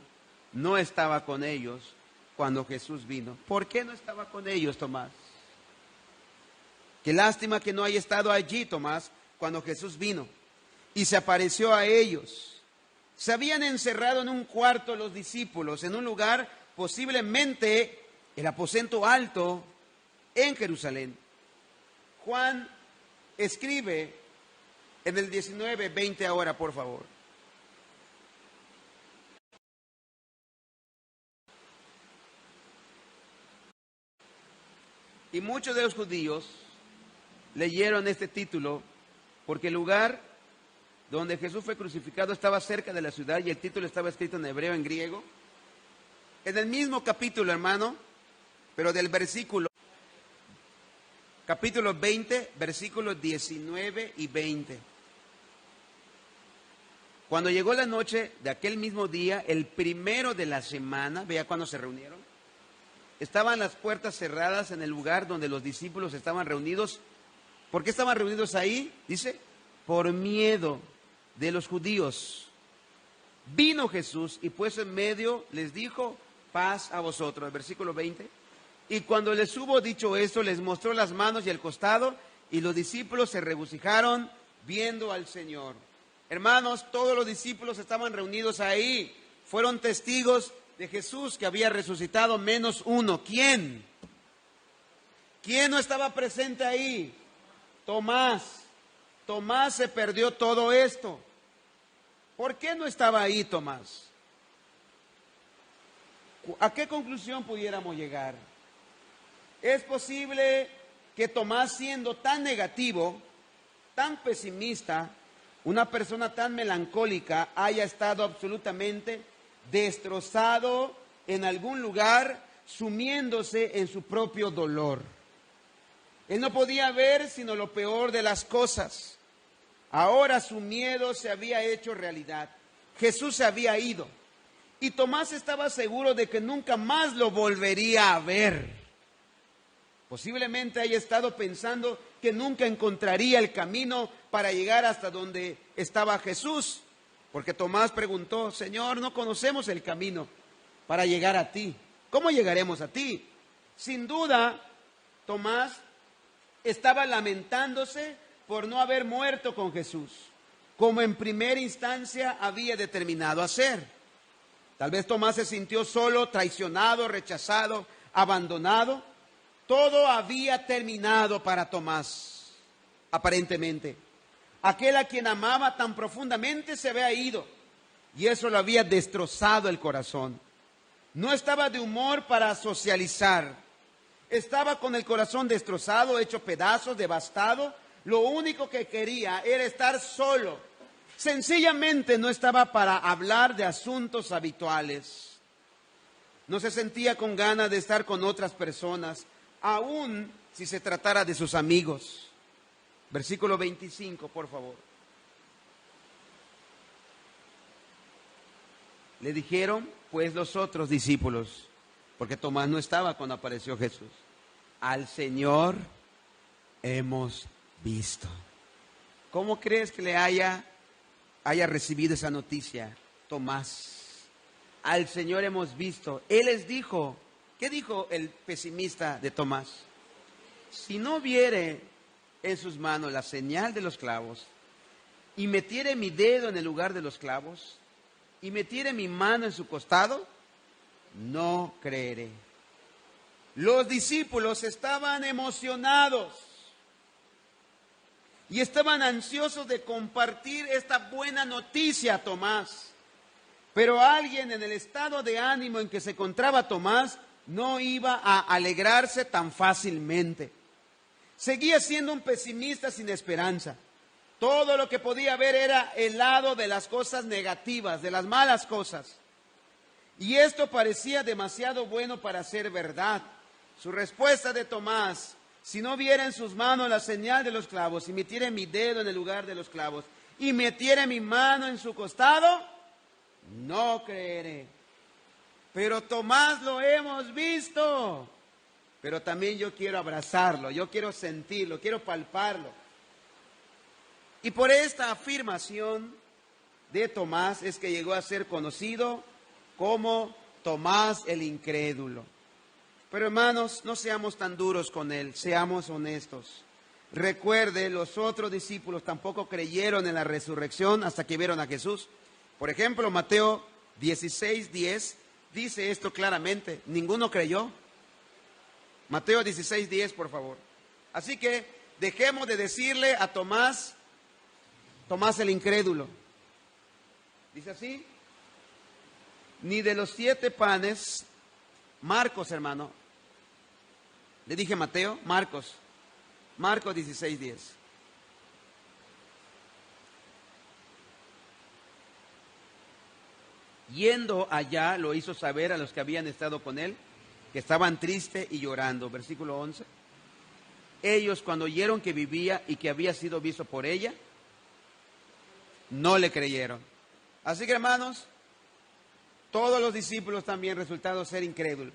no estaba con ellos cuando Jesús vino. ¿Por qué no estaba con ellos, Tomás? Qué lástima que no haya estado allí, Tomás, cuando Jesús vino y se apareció a ellos. Se habían encerrado en un cuarto los discípulos, en un lugar posiblemente el aposento alto en Jerusalén. Juan escribe en el 19:20 ahora, por favor. Y muchos de los judíos leyeron este título porque el lugar donde Jesús fue crucificado estaba cerca de la ciudad y el título estaba escrito en hebreo, en griego. En el mismo capítulo, hermano, pero del versículo, capítulo 20, versículos 19 y 20. Cuando llegó la noche de aquel mismo día, el primero de la semana, vea cuando se reunieron, estaban las puertas cerradas en el lugar donde los discípulos estaban reunidos. ¿Por qué estaban reunidos ahí? Dice, por miedo de los judíos. Vino Jesús y puesto en medio les dijo, paz a vosotros. El versículo 20. Y cuando les hubo dicho esto, les mostró las manos y el costado, y los discípulos se regocijaron viendo al Señor. Hermanos, todos los discípulos estaban reunidos ahí. Fueron testigos de Jesús que había resucitado, menos uno. ¿Quién? ¿Quién no estaba presente ahí? Tomás. Tomás se perdió todo esto. ¿Por qué no estaba ahí Tomás? ¿A qué conclusión pudiéramos llegar? Es posible que Tomás, siendo tan negativo, tan pesimista, una persona tan melancólica, haya estado absolutamente destrozado en algún lugar, sumiéndose en su propio dolor. Él no podía ver sino lo peor de las cosas. Ahora su miedo se había hecho realidad. Jesús se había ido. Y Tomás estaba seguro de que nunca más lo volvería a ver. Posiblemente haya estado pensando que nunca encontraría el camino para llegar hasta donde estaba Jesús. Porque Tomás preguntó, Señor, no conocemos el camino para llegar a ti. ¿Cómo llegaremos a ti? Sin duda, Tomás estaba lamentándose por no haber muerto con Jesús, como en primera instancia había determinado hacer. Tal vez Tomás se sintió solo, traicionado, rechazado, abandonado. Todo había terminado para Tomás, aparentemente. Aquel a quien amaba tan profundamente se había ido, y eso lo había destrozado el corazón. No estaba de humor para socializar. Estaba con el corazón destrozado, hecho pedazos, devastado. Lo único que quería era estar solo. Sencillamente no estaba para hablar de asuntos habituales. No se sentía con ganas de estar con otras personas, aun si se tratara de sus amigos. Versículo 25, por favor. Le dijeron, pues, los otros discípulos, porque Tomás no estaba cuando apareció Jesús, al Señor hemos visto. ¿Cómo crees que le haya recibido esa noticia, Tomás? Al Señor hemos visto. Él les dijo, ¿qué dijo el pesimista de Tomás? Si no viere en sus manos la señal de los clavos, y metiere mi dedo en el lugar de los clavos, y metiere mi mano en su costado, no creeré. Los discípulos estaban emocionados y estaban ansiosos de compartir esta buena noticia a Tomás. Pero alguien en el estado de ánimo en que se encontraba Tomás no iba a alegrarse tan fácilmente. Seguía siendo un pesimista sin esperanza. Todo lo que podía ver era el lado de las cosas negativas, de las malas cosas. Y esto parecía demasiado bueno para ser verdad. Su respuesta de Tomás, si no viera en sus manos la señal de los clavos, y metiera mi dedo en el lugar de los clavos, y metiera mi mano en su costado, no creeré. Pero Tomás, lo hemos visto. Pero también yo quiero abrazarlo, yo quiero sentirlo, quiero palparlo. Y por esta afirmación de Tomás es que llegó a ser conocido como Tomás el incrédulo. Pero hermanos, no seamos tan duros con él, seamos honestos. Recuerde, los otros discípulos tampoco creyeron en la resurrección hasta que vieron a Jesús. Por ejemplo, Mateo 16:10 dice esto claramente, ninguno creyó. Mateo 16:10, por favor. Así que dejemos de decirle a Tomás, Tomás el incrédulo. Dice así, ni de los 7 panes, Marcos, hermano. Le dije Mateo, Marcos 16:10. Yendo allá, lo hizo saber a los que habían estado con él, que estaban tristes y llorando. Versículo 11. Ellos, cuando oyeron que vivía y que había sido visto por ella, no le creyeron. Así que, hermanos, todos los discípulos también resultaron ser incrédulos,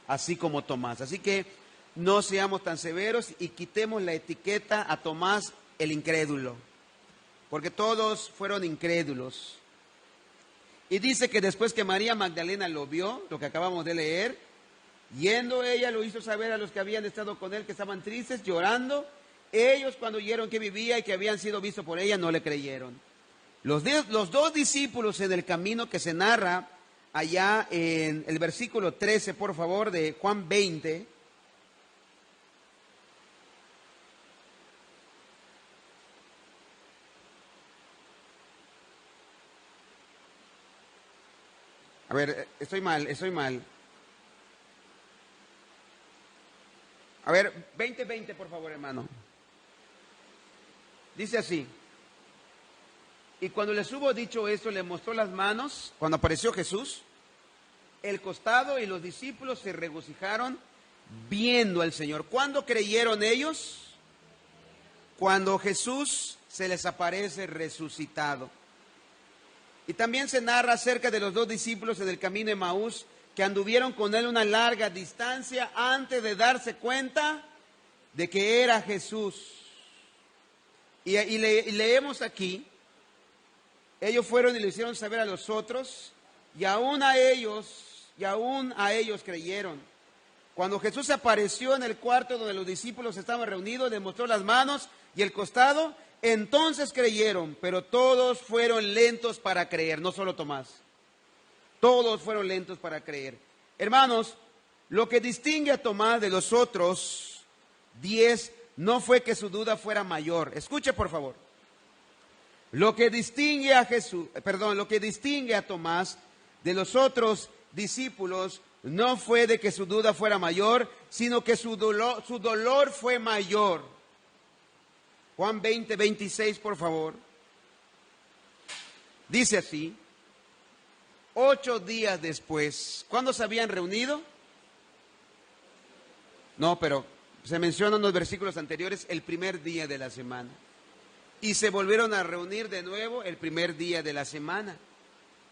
así como Tomás. Así que no seamos tan severos y quitemos la etiqueta a Tomás el incrédulo, porque todos fueron incrédulos. Y dice que después que María Magdalena lo vio, lo que acabamos de leer, yendo ella lo hizo saber a los que habían estado con él que estaban tristes, llorando. Ellos, cuando oyeron que vivía y que habían sido vistos por ella, no le creyeron. Los dos discípulos en el camino que se narra allá en el versículo 13, por favor, de Juan 20. A ver, estoy mal. A ver, 20, por favor, hermano. Dice así: y cuando les hubo dicho esto, le mostró las manos, cuando apareció Jesús, el costado, y los discípulos se regocijaron viendo al Señor. ¿Cuándo creyeron ellos? Cuando Jesús se les aparece resucitado. Y también se narra acerca de los dos discípulos en el camino de Emaús, que anduvieron con él una larga distancia antes de darse cuenta de que era Jesús. Y leemos aquí: ellos fueron y le hicieron saber a los otros, y aún a ellos creyeron. Cuando Jesús apareció en el cuarto donde los discípulos estaban reunidos, les mostró las manos y el costado, entonces creyeron, pero todos fueron lentos para creer, no solo Tomás. Todos fueron lentos para creer. Hermanos, lo que distingue a Tomás de los otros 10 no fue que su duda fuera mayor. Escuche, por favor. Lo que distingue a Tomás de los otros discípulos no fue de que su duda fuera mayor, sino que su dolor fue mayor. Juan 20, 26, por favor. Dice así: 8 días después. ¿Cuándo se habían reunido? No, pero se menciona en los versículos anteriores el primer día de la semana. Y se volvieron a reunir de nuevo el primer día de la semana.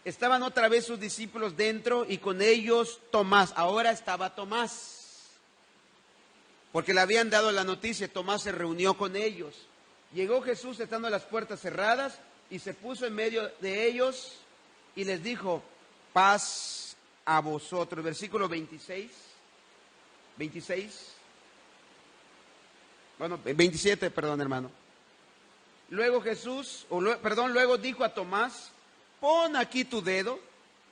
Estaban otra vez sus discípulos dentro y con ellos Tomás. Ahora estaba Tomás, porque le habían dado la noticia. Tomás se reunió con ellos. Llegó Jesús estando las puertas cerradas y se puso en medio de ellos y les dijo: paz a vosotros. Versículo 26. Bueno, 27, perdón, hermano. Luego luego dijo a Tomás: pon aquí tu dedo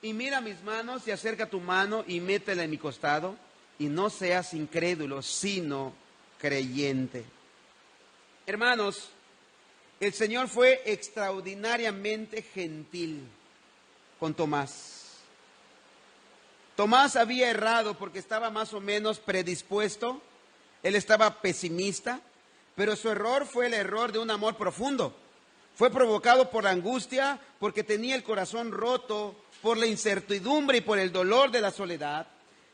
y mira mis manos, y acerca tu mano y métela en mi costado, y no seas incrédulo, sino creyente. Hermanos, el Señor fue extraordinariamente gentil con Tomás. Tomás había errado porque estaba más o menos predispuesto, él estaba pesimista, pero su error fue el error de un amor profundo. Fue provocado por la angustia, porque tenía el corazón roto, por la incertidumbre y por el dolor de la soledad.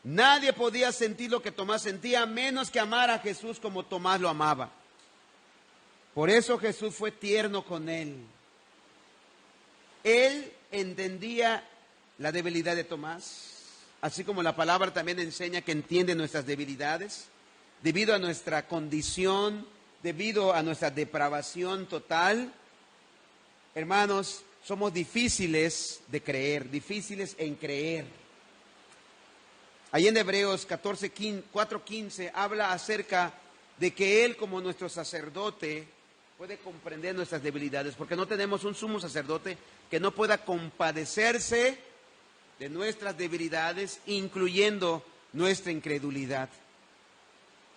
Nadie podía sentir lo que Tomás sentía, a menos que amara a Jesús como Tomás lo amaba. Por eso Jesús fue tierno con él. Él entendía la debilidad de Tomás, así como la palabra también enseña que entiende nuestras debilidades, debido a nuestra condición, debido a nuestra depravación total. Hermanos, somos difíciles de creer, difíciles en creer. Ahí en Hebreos 4:15 habla acerca de que Él, como nuestro sacerdote, puede comprender nuestras debilidades, porque no tenemos un sumo sacerdote que no pueda compadecerse de nuestras debilidades, incluyendo nuestra incredulidad,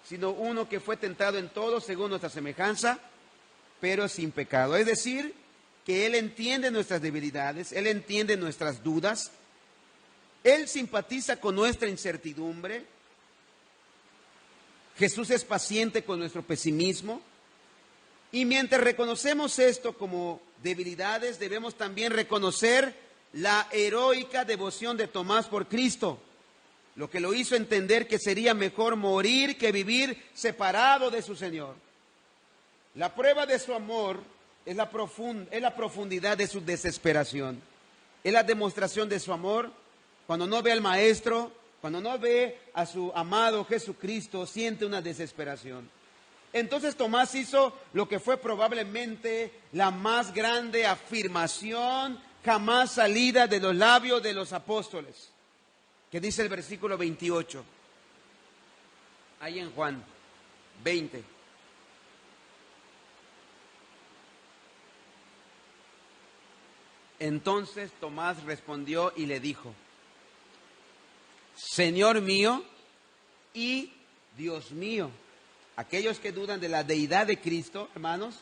sino uno que fue tentado en todo según nuestra semejanza, pero sin pecado. Es decir, que Él entiende nuestras debilidades, Él entiende nuestras dudas, Él simpatiza con nuestra incertidumbre. Jesús es paciente con nuestro pesimismo. Y mientras reconocemos esto como debilidades, debemos también reconocer la heroica devoción de Tomás por Cristo, lo que lo hizo entender que sería mejor morir que vivir separado de su Señor. La prueba de su amor es la profundidad de su desesperación. Es la demostración de su amor. Cuando no ve al Maestro, cuando no ve a su amado Jesucristo, siente una desesperación. Entonces Tomás hizo lo que fue probablemente la más grande afirmación jamás salida de los labios de los apóstoles, que dice el versículo 28, ahí en Juan 20. Entonces Tomás respondió y le dijo: Señor mío y Dios mío. Aquellos que dudan de la deidad de Cristo, hermanos,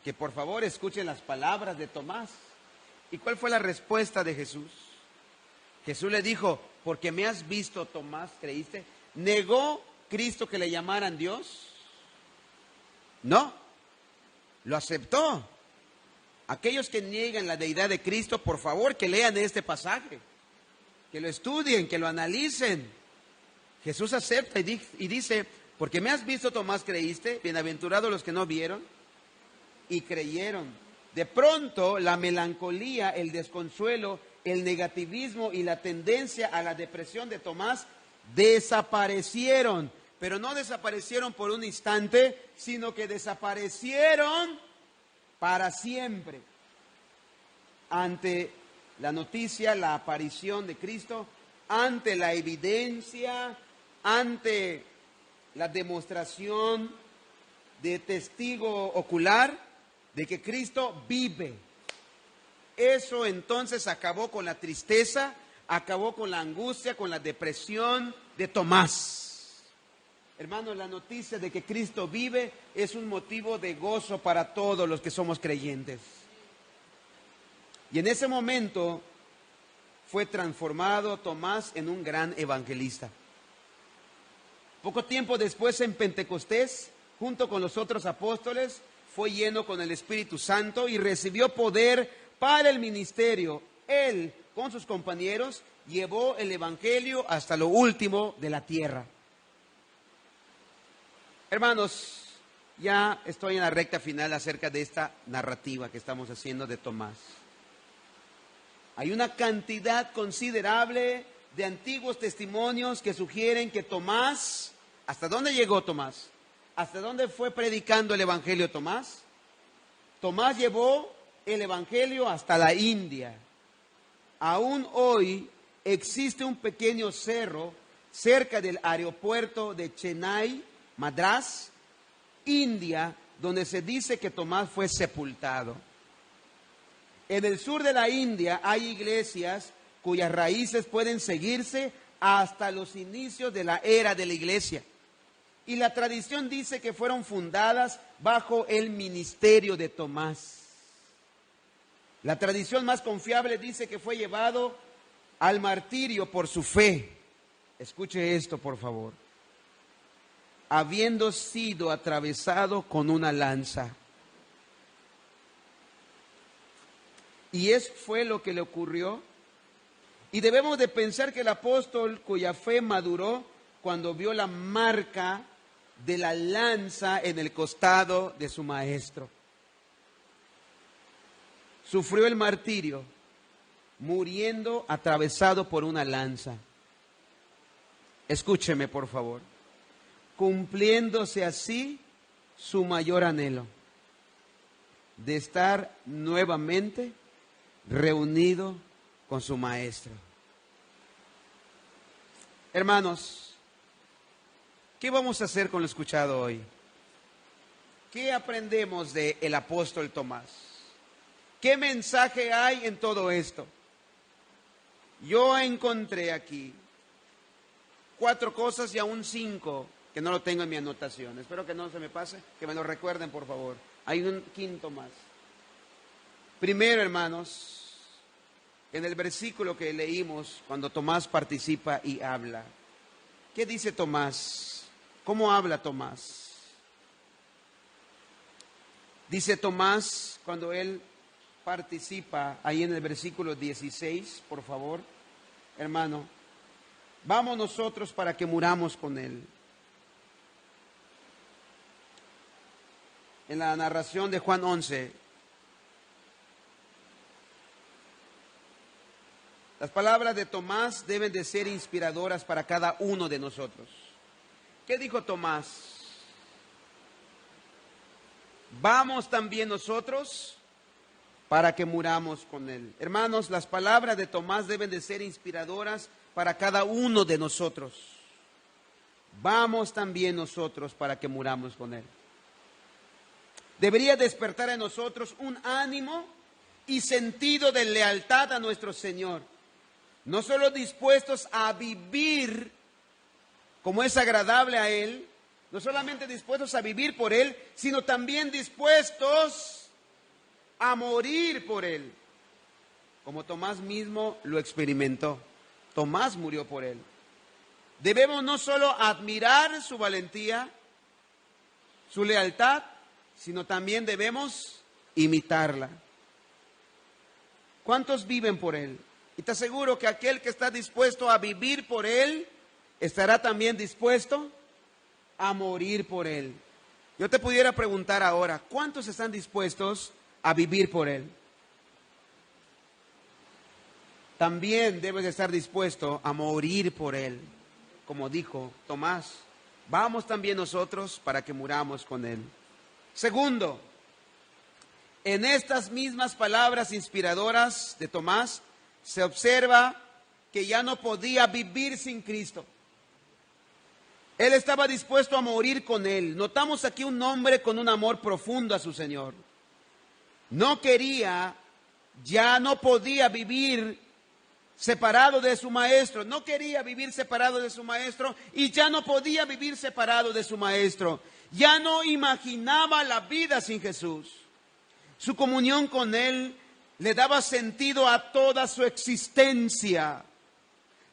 que por favor escuchen las palabras de Tomás. ¿Y cuál fue la respuesta de Jesús? Jesús le dijo: porque me has visto, Tomás, ¿creíste? ¿Negó Cristo que le llamaran Dios? No, lo aceptó. Aquellos que niegan la deidad de Cristo, por favor, que lean este pasaje, que lo estudien, que lo analicen. Jesús acepta y dice: porque me has visto, Tomás, ¿creíste? Bienaventurados los que no vieron y creyeron. De pronto, la melancolía, el desconsuelo, el negativismo y la tendencia a la depresión de Tomás desaparecieron. Pero no desaparecieron por un instante, sino que desaparecieron para siempre. Ante la noticia, la aparición de Cristo, ante la evidencia, ante la demostración de testigo ocular de que Cristo vive. Eso entonces acabó con la tristeza, acabó con la angustia, con la depresión de Tomás. Hermanos, la noticia de que Cristo vive es un motivo de gozo para todos los que somos creyentes. Y en ese momento fue transformado Tomás en un gran evangelista. Poco tiempo después, en Pentecostés, junto con los otros apóstoles, fue lleno con el Espíritu Santo y recibió poder para el ministerio. Él, con sus compañeros, llevó el evangelio hasta lo último de la tierra. Hermanos, ya estoy en la recta final acerca de esta narrativa que estamos haciendo de Tomás. Hay una cantidad considerable de antiguos testimonios que sugieren que Tomás, ¿hasta dónde llegó Tomás? ¿Hasta dónde fue predicando el evangelio Tomás? Tomás llevó el evangelio hasta la India. Aún hoy existe un pequeño cerro cerca del aeropuerto de Chennai, Madrás, India, donde se dice que Tomás fue sepultado. En el sur de la India hay iglesias cuyas raíces pueden seguirse hasta los inicios de la era de la iglesia. Y la tradición dice que fueron fundadas bajo el ministerio de Tomás. La tradición más confiable dice que fue llevado al martirio por su fe. Escuche esto, por favor. Habiendo sido atravesado con una lanza. Y eso fue lo que le ocurrió. Y debemos de pensar que el apóstol, cuya fe maduró cuando vio la marca de la lanza en el costado de su maestro, sufrió el martirio, muriendo atravesado por una lanza. Escúcheme, por favor. Cumpliéndose así su mayor anhelo de estar nuevamente reunido con su maestro. Hermanos, ¿qué vamos a hacer con lo escuchado hoy? ¿Qué aprendemos del apóstol Tomás? ¿Qué mensaje hay en todo esto? Yo encontré aquí 4 cosas y aún 5 que no lo tengo en mi anotación. Espero que no se me pase, que me lo recuerden, por favor. Hay un 5º más. Primero, hermanos, en el versículo que leímos, cuando Tomás participa y habla, ¿qué dice Tomás? ¿Cómo habla Tomás? Dice Tomás, cuando él participa, ahí en el versículo 16, por favor, hermano, vamos nosotros para que muramos con él. En la narración de Juan 11, Las palabras de Tomás deben de ser inspiradoras para cada uno de nosotros. ¿Qué dijo Tomás? Vamos también nosotros para que muramos con él. Hermanos, las palabras de Tomás deben de ser inspiradoras para cada uno de nosotros. Vamos también nosotros para que muramos con él. Debería despertar en nosotros un ánimo y sentido de lealtad a nuestro Señor. No solo dispuestos a vivir como es agradable a Él, no solamente dispuestos a vivir por Él, sino también dispuestos a morir por Él, como Tomás mismo lo experimentó. Tomás murió por Él. Debemos no solo admirar su valentía, su lealtad, sino también debemos imitarla. ¿Cuántos viven por Él? Y te aseguro que aquel que está dispuesto a vivir por Él, estará también dispuesto a morir por Él. Yo te pudiera preguntar ahora, ¿cuántos están dispuestos a vivir por Él? También debes estar dispuesto a morir por Él, como dijo Tomás. Vamos también nosotros para que muramos con Él. Segundo, en estas mismas palabras inspiradoras de Tomás, se observa que ya no podía vivir sin Cristo. Él estaba dispuesto a morir con Él. Notamos aquí un hombre con un amor profundo a su Señor. No quería, ya no podía vivir separado de su Maestro. No quería vivir separado de su Maestro y ya no podía vivir separado de su Maestro. Ya no imaginaba la vida sin Jesús. Su comunión con Él le daba sentido a toda su existencia.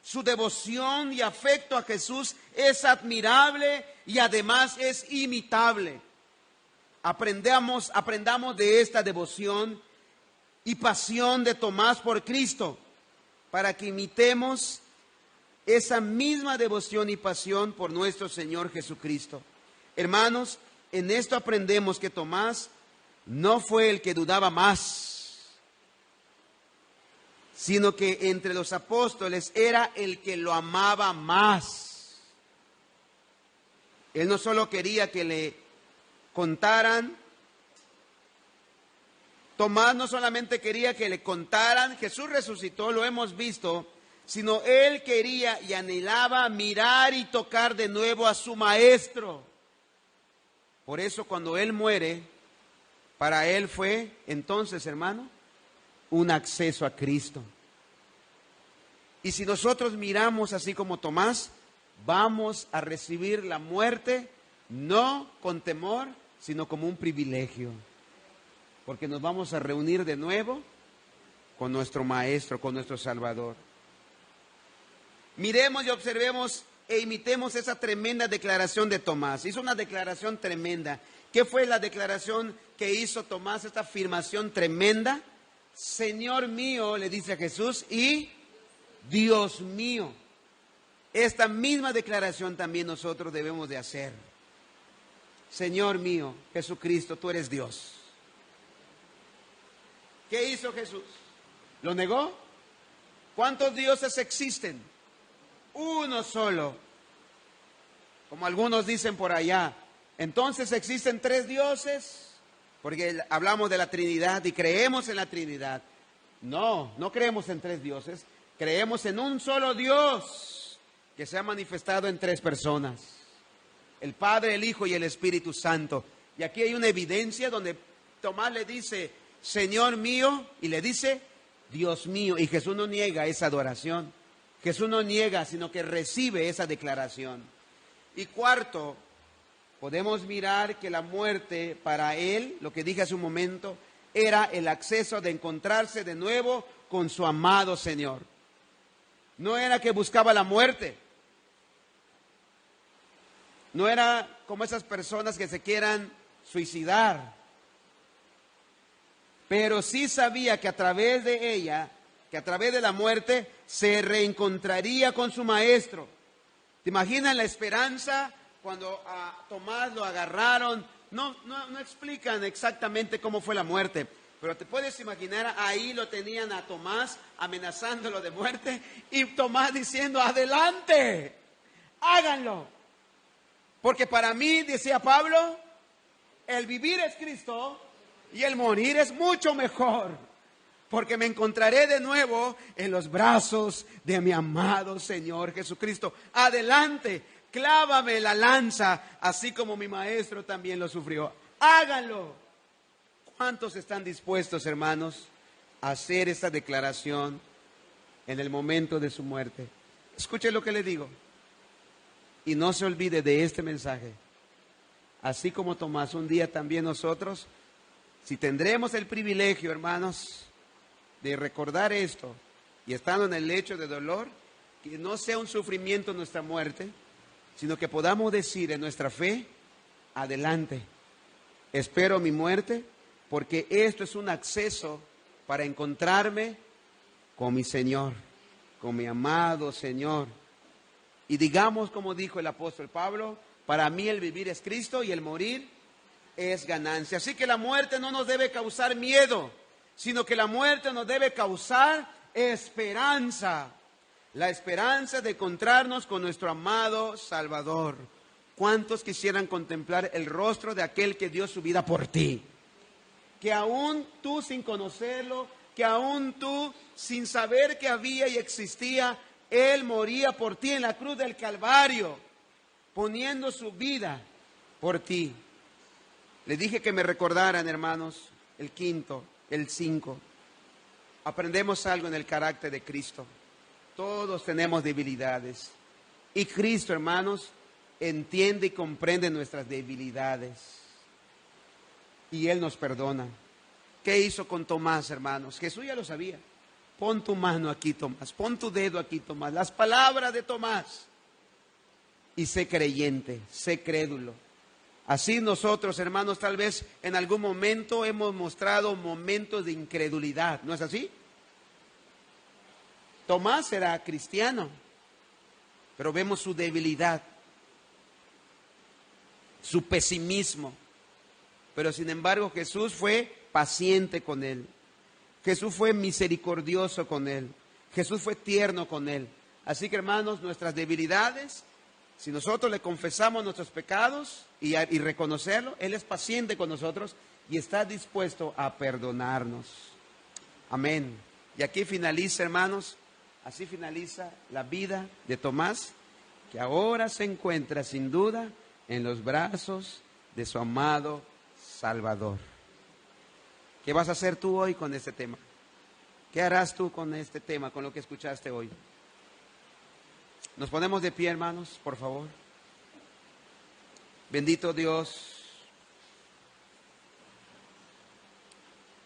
Su devoción y afecto a Jesús es admirable y además es imitable. Aprendamos de esta devoción y pasión de Tomás por Cristo, para que imitemos esa misma devoción y pasión por nuestro Señor Jesucristo. Hermanos, en esto aprendemos que Tomás no fue el que dudaba más, sino que entre los apóstoles era el que lo amaba más. Él no solo quería que le contaran, Tomás no solamente quería que le contaran, Jesús resucitó, lo hemos visto, sino él quería y anhelaba mirar y tocar de nuevo a su Maestro. Por eso cuando él muere, para él fue, entonces, hermano, un acceso a Cristo. Y si nosotros miramos así como Tomás, vamos a recibir la muerte no con temor, sino como un privilegio, porque nos vamos a reunir de nuevo con nuestro Maestro, con nuestro Salvador. Miremos y observemos e imitemos esa tremenda declaración de Tomás. Hizo una declaración tremenda. ¿Qué fue la declaración que hizo Tomás? Esta afirmación tremenda. Señor mío, le dice a Jesús, y Dios mío. Esta misma declaración también nosotros debemos de hacer. Señor mío, Jesucristo, tú eres Dios. ¿Qué hizo Jesús? ¿Lo negó? ¿Cuántos dioses existen? Uno solo. Como algunos dicen por allá. Entonces existen 3 dioses, porque hablamos de la Trinidad y creemos en la Trinidad. No, no creemos en 3 dioses. Creemos en un solo Dios que se ha manifestado en 3 personas. El Padre, el Hijo y el Espíritu Santo. Y aquí hay una evidencia donde Tomás le dice, Señor mío, y le dice, Dios mío. Y Jesús no niega esa adoración. Jesús no niega, sino que recibe esa declaración. Y cuarto, podemos mirar que la muerte para él, lo que dije hace un momento, era el acceso de encontrarse de nuevo con su amado Señor. No era que buscaba la muerte. No era como esas personas que se quieran suicidar. Pero sí sabía que a través de ella, que a través de la muerte, se reencontraría con su Maestro. ¿Te imaginas la esperanza cuando a Tomás lo agarraron? No explican exactamente cómo fue la muerte, Pero te puedes imaginar, ahí lo tenían a Tomás amenazándolo de muerte y Tomás diciendo, adelante, háganlo. Porque para mí, decía Pablo, el vivir es Cristo y el morir es mucho mejor. Porque me encontraré de nuevo en los brazos de mi amado Señor Jesucristo. Adelante, clávame la lanza, así como mi maestro también lo sufrió. Háganlo. ¿Cuántos están dispuestos, hermanos, a hacer esta declaración en el momento de su muerte? Escuche lo que le digo. Y no se olvide de este mensaje. Así como Tomás, un día también nosotros, si tendremos el privilegio, hermanos, de recordar esto y estando en el lecho de dolor, que no sea un sufrimiento nuestra muerte, sino que podamos decir en nuestra fe, adelante, espero mi muerte, porque esto es un acceso para encontrarme con mi Señor, con mi amado Señor. Y digamos como dijo el apóstol Pablo, para mí el vivir es Cristo y el morir es ganancia. Así que la muerte no nos debe causar miedo, sino que la muerte nos debe causar esperanza. La esperanza de encontrarnos con nuestro amado Salvador. ¿Cuántos quisieran contemplar el rostro de aquel que dio su vida por ti? Que aún tú sin conocerlo, que aún tú sin saber que había y existía, Él moría por ti en la cruz del Calvario, poniendo su vida por ti. Les dije que me recordaran, hermanos, el quinto, el 5. Aprendemos algo en el carácter de Cristo. Todos tenemos debilidades. Y Cristo, hermanos, entiende y comprende nuestras debilidades. Y Él nos perdona. ¿Qué hizo con Tomás, hermanos? Jesús ya lo sabía. Pon tu mano aquí, Tomás. Pon tu dedo aquí, Tomás. Las palabras de Tomás. Y sé creyente, sé crédulo. Así nosotros, hermanos, tal vez en algún momento hemos mostrado momentos de incredulidad. ¿No es así? Tomás era cristiano, pero vemos su debilidad, su pesimismo. Pero sin embargo Jesús fue paciente con él. Jesús fue misericordioso con él. Jesús fue tierno con él. Así que, hermanos, nuestras debilidades, si nosotros le confesamos nuestros pecados y reconocerlo, Él es paciente con nosotros y está dispuesto a perdonarnos. Amén. Y aquí finaliza, hermanos, así finaliza la vida de Tomás, que ahora se encuentra sin duda en los brazos de su amado Salvador. ¿Qué vas a hacer tú hoy con este tema? ¿Qué harás tú con este tema, con lo que escuchaste hoy? Nos ponemos de pie, hermanos, por favor. Bendito Dios.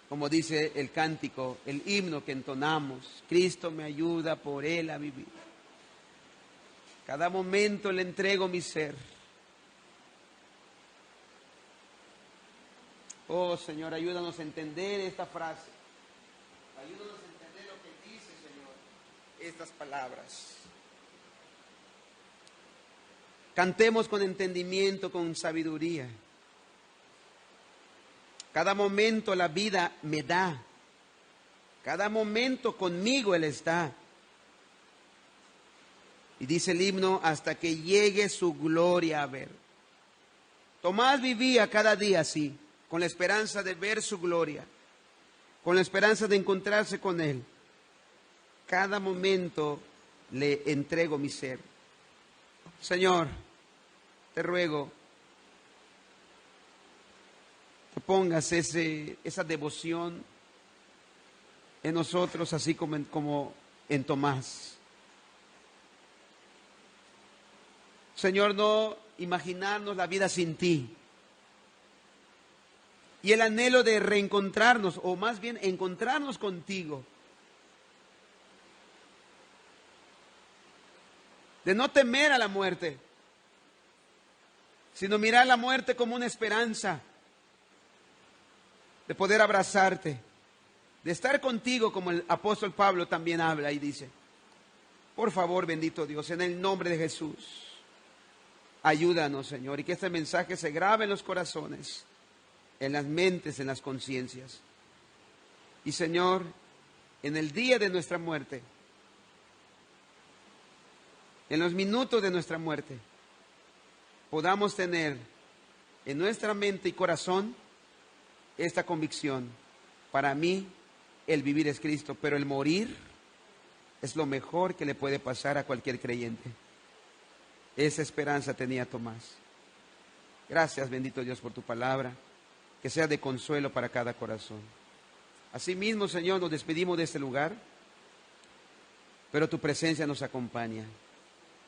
Como dice el cántico, el himno que entonamos, Cristo me ayuda por Él a vivir. Cada momento le entrego mi ser. Oh Señor, ayúdanos a entender esta frase. Ayúdanos a entender lo que dice, Señor, estas palabras. Cantemos con entendimiento, con sabiduría. Cada momento la vida me da. Cada momento conmigo Él está. Y dice el himno, hasta que llegue su gloria a ver. Tomás vivía cada día así, con la esperanza de ver su gloria, con la esperanza de encontrarse con Él. Cada momento le entrego mi ser. Señor, te ruego que pongas esa devoción en nosotros, así como en Tomás. Señor, no imaginarnos la vida sin ti. Y el anhelo de reencontrarnos, o más bien encontrarnos contigo. De no temer a la muerte, sino mirar la muerte como una esperanza de poder abrazarte, de estar contigo, como el apóstol Pablo también habla y dice. Por favor, bendito Dios, en el nombre de Jesús, ayúdanos, Señor, y que este mensaje se grabe en los corazones, en las mentes, en las conciencias. Y Señor, en el día de nuestra muerte, en los minutos de nuestra muerte, podamos tener en nuestra mente y corazón esta convicción: para mí el vivir es Cristo, pero el morir es lo mejor que le puede pasar a cualquier creyente. Esa esperanza tenía Tomás. Gracias, bendito Dios, por tu palabra, que sea de consuelo para cada corazón. Asimismo, Señor, nos despedimos de este lugar, pero tu presencia nos acompaña.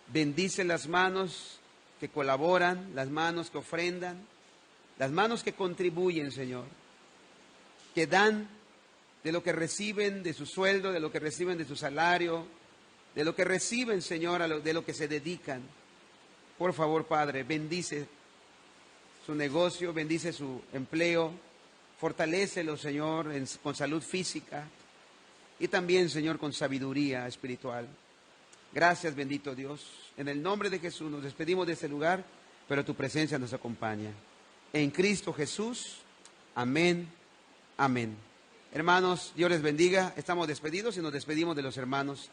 Bendice las manos que colaboran, las manos que ofrendan, las manos que contribuyen, Señor, que dan de lo que reciben de su sueldo, de lo que reciben de su salario, de lo que reciben, Señor, de lo que se dedican. Por favor, Padre, bendice su negocio, bendice su empleo, fortalécelo, Señor, con salud física y también, Señor, con sabiduría espiritual. Gracias, bendito Dios. En el nombre de Jesús nos despedimos de este lugar, pero tu presencia nos acompaña. En Cristo Jesús. Amén. Amén. Hermanos, Dios les bendiga. Estamos despedidos y nos despedimos de los hermanos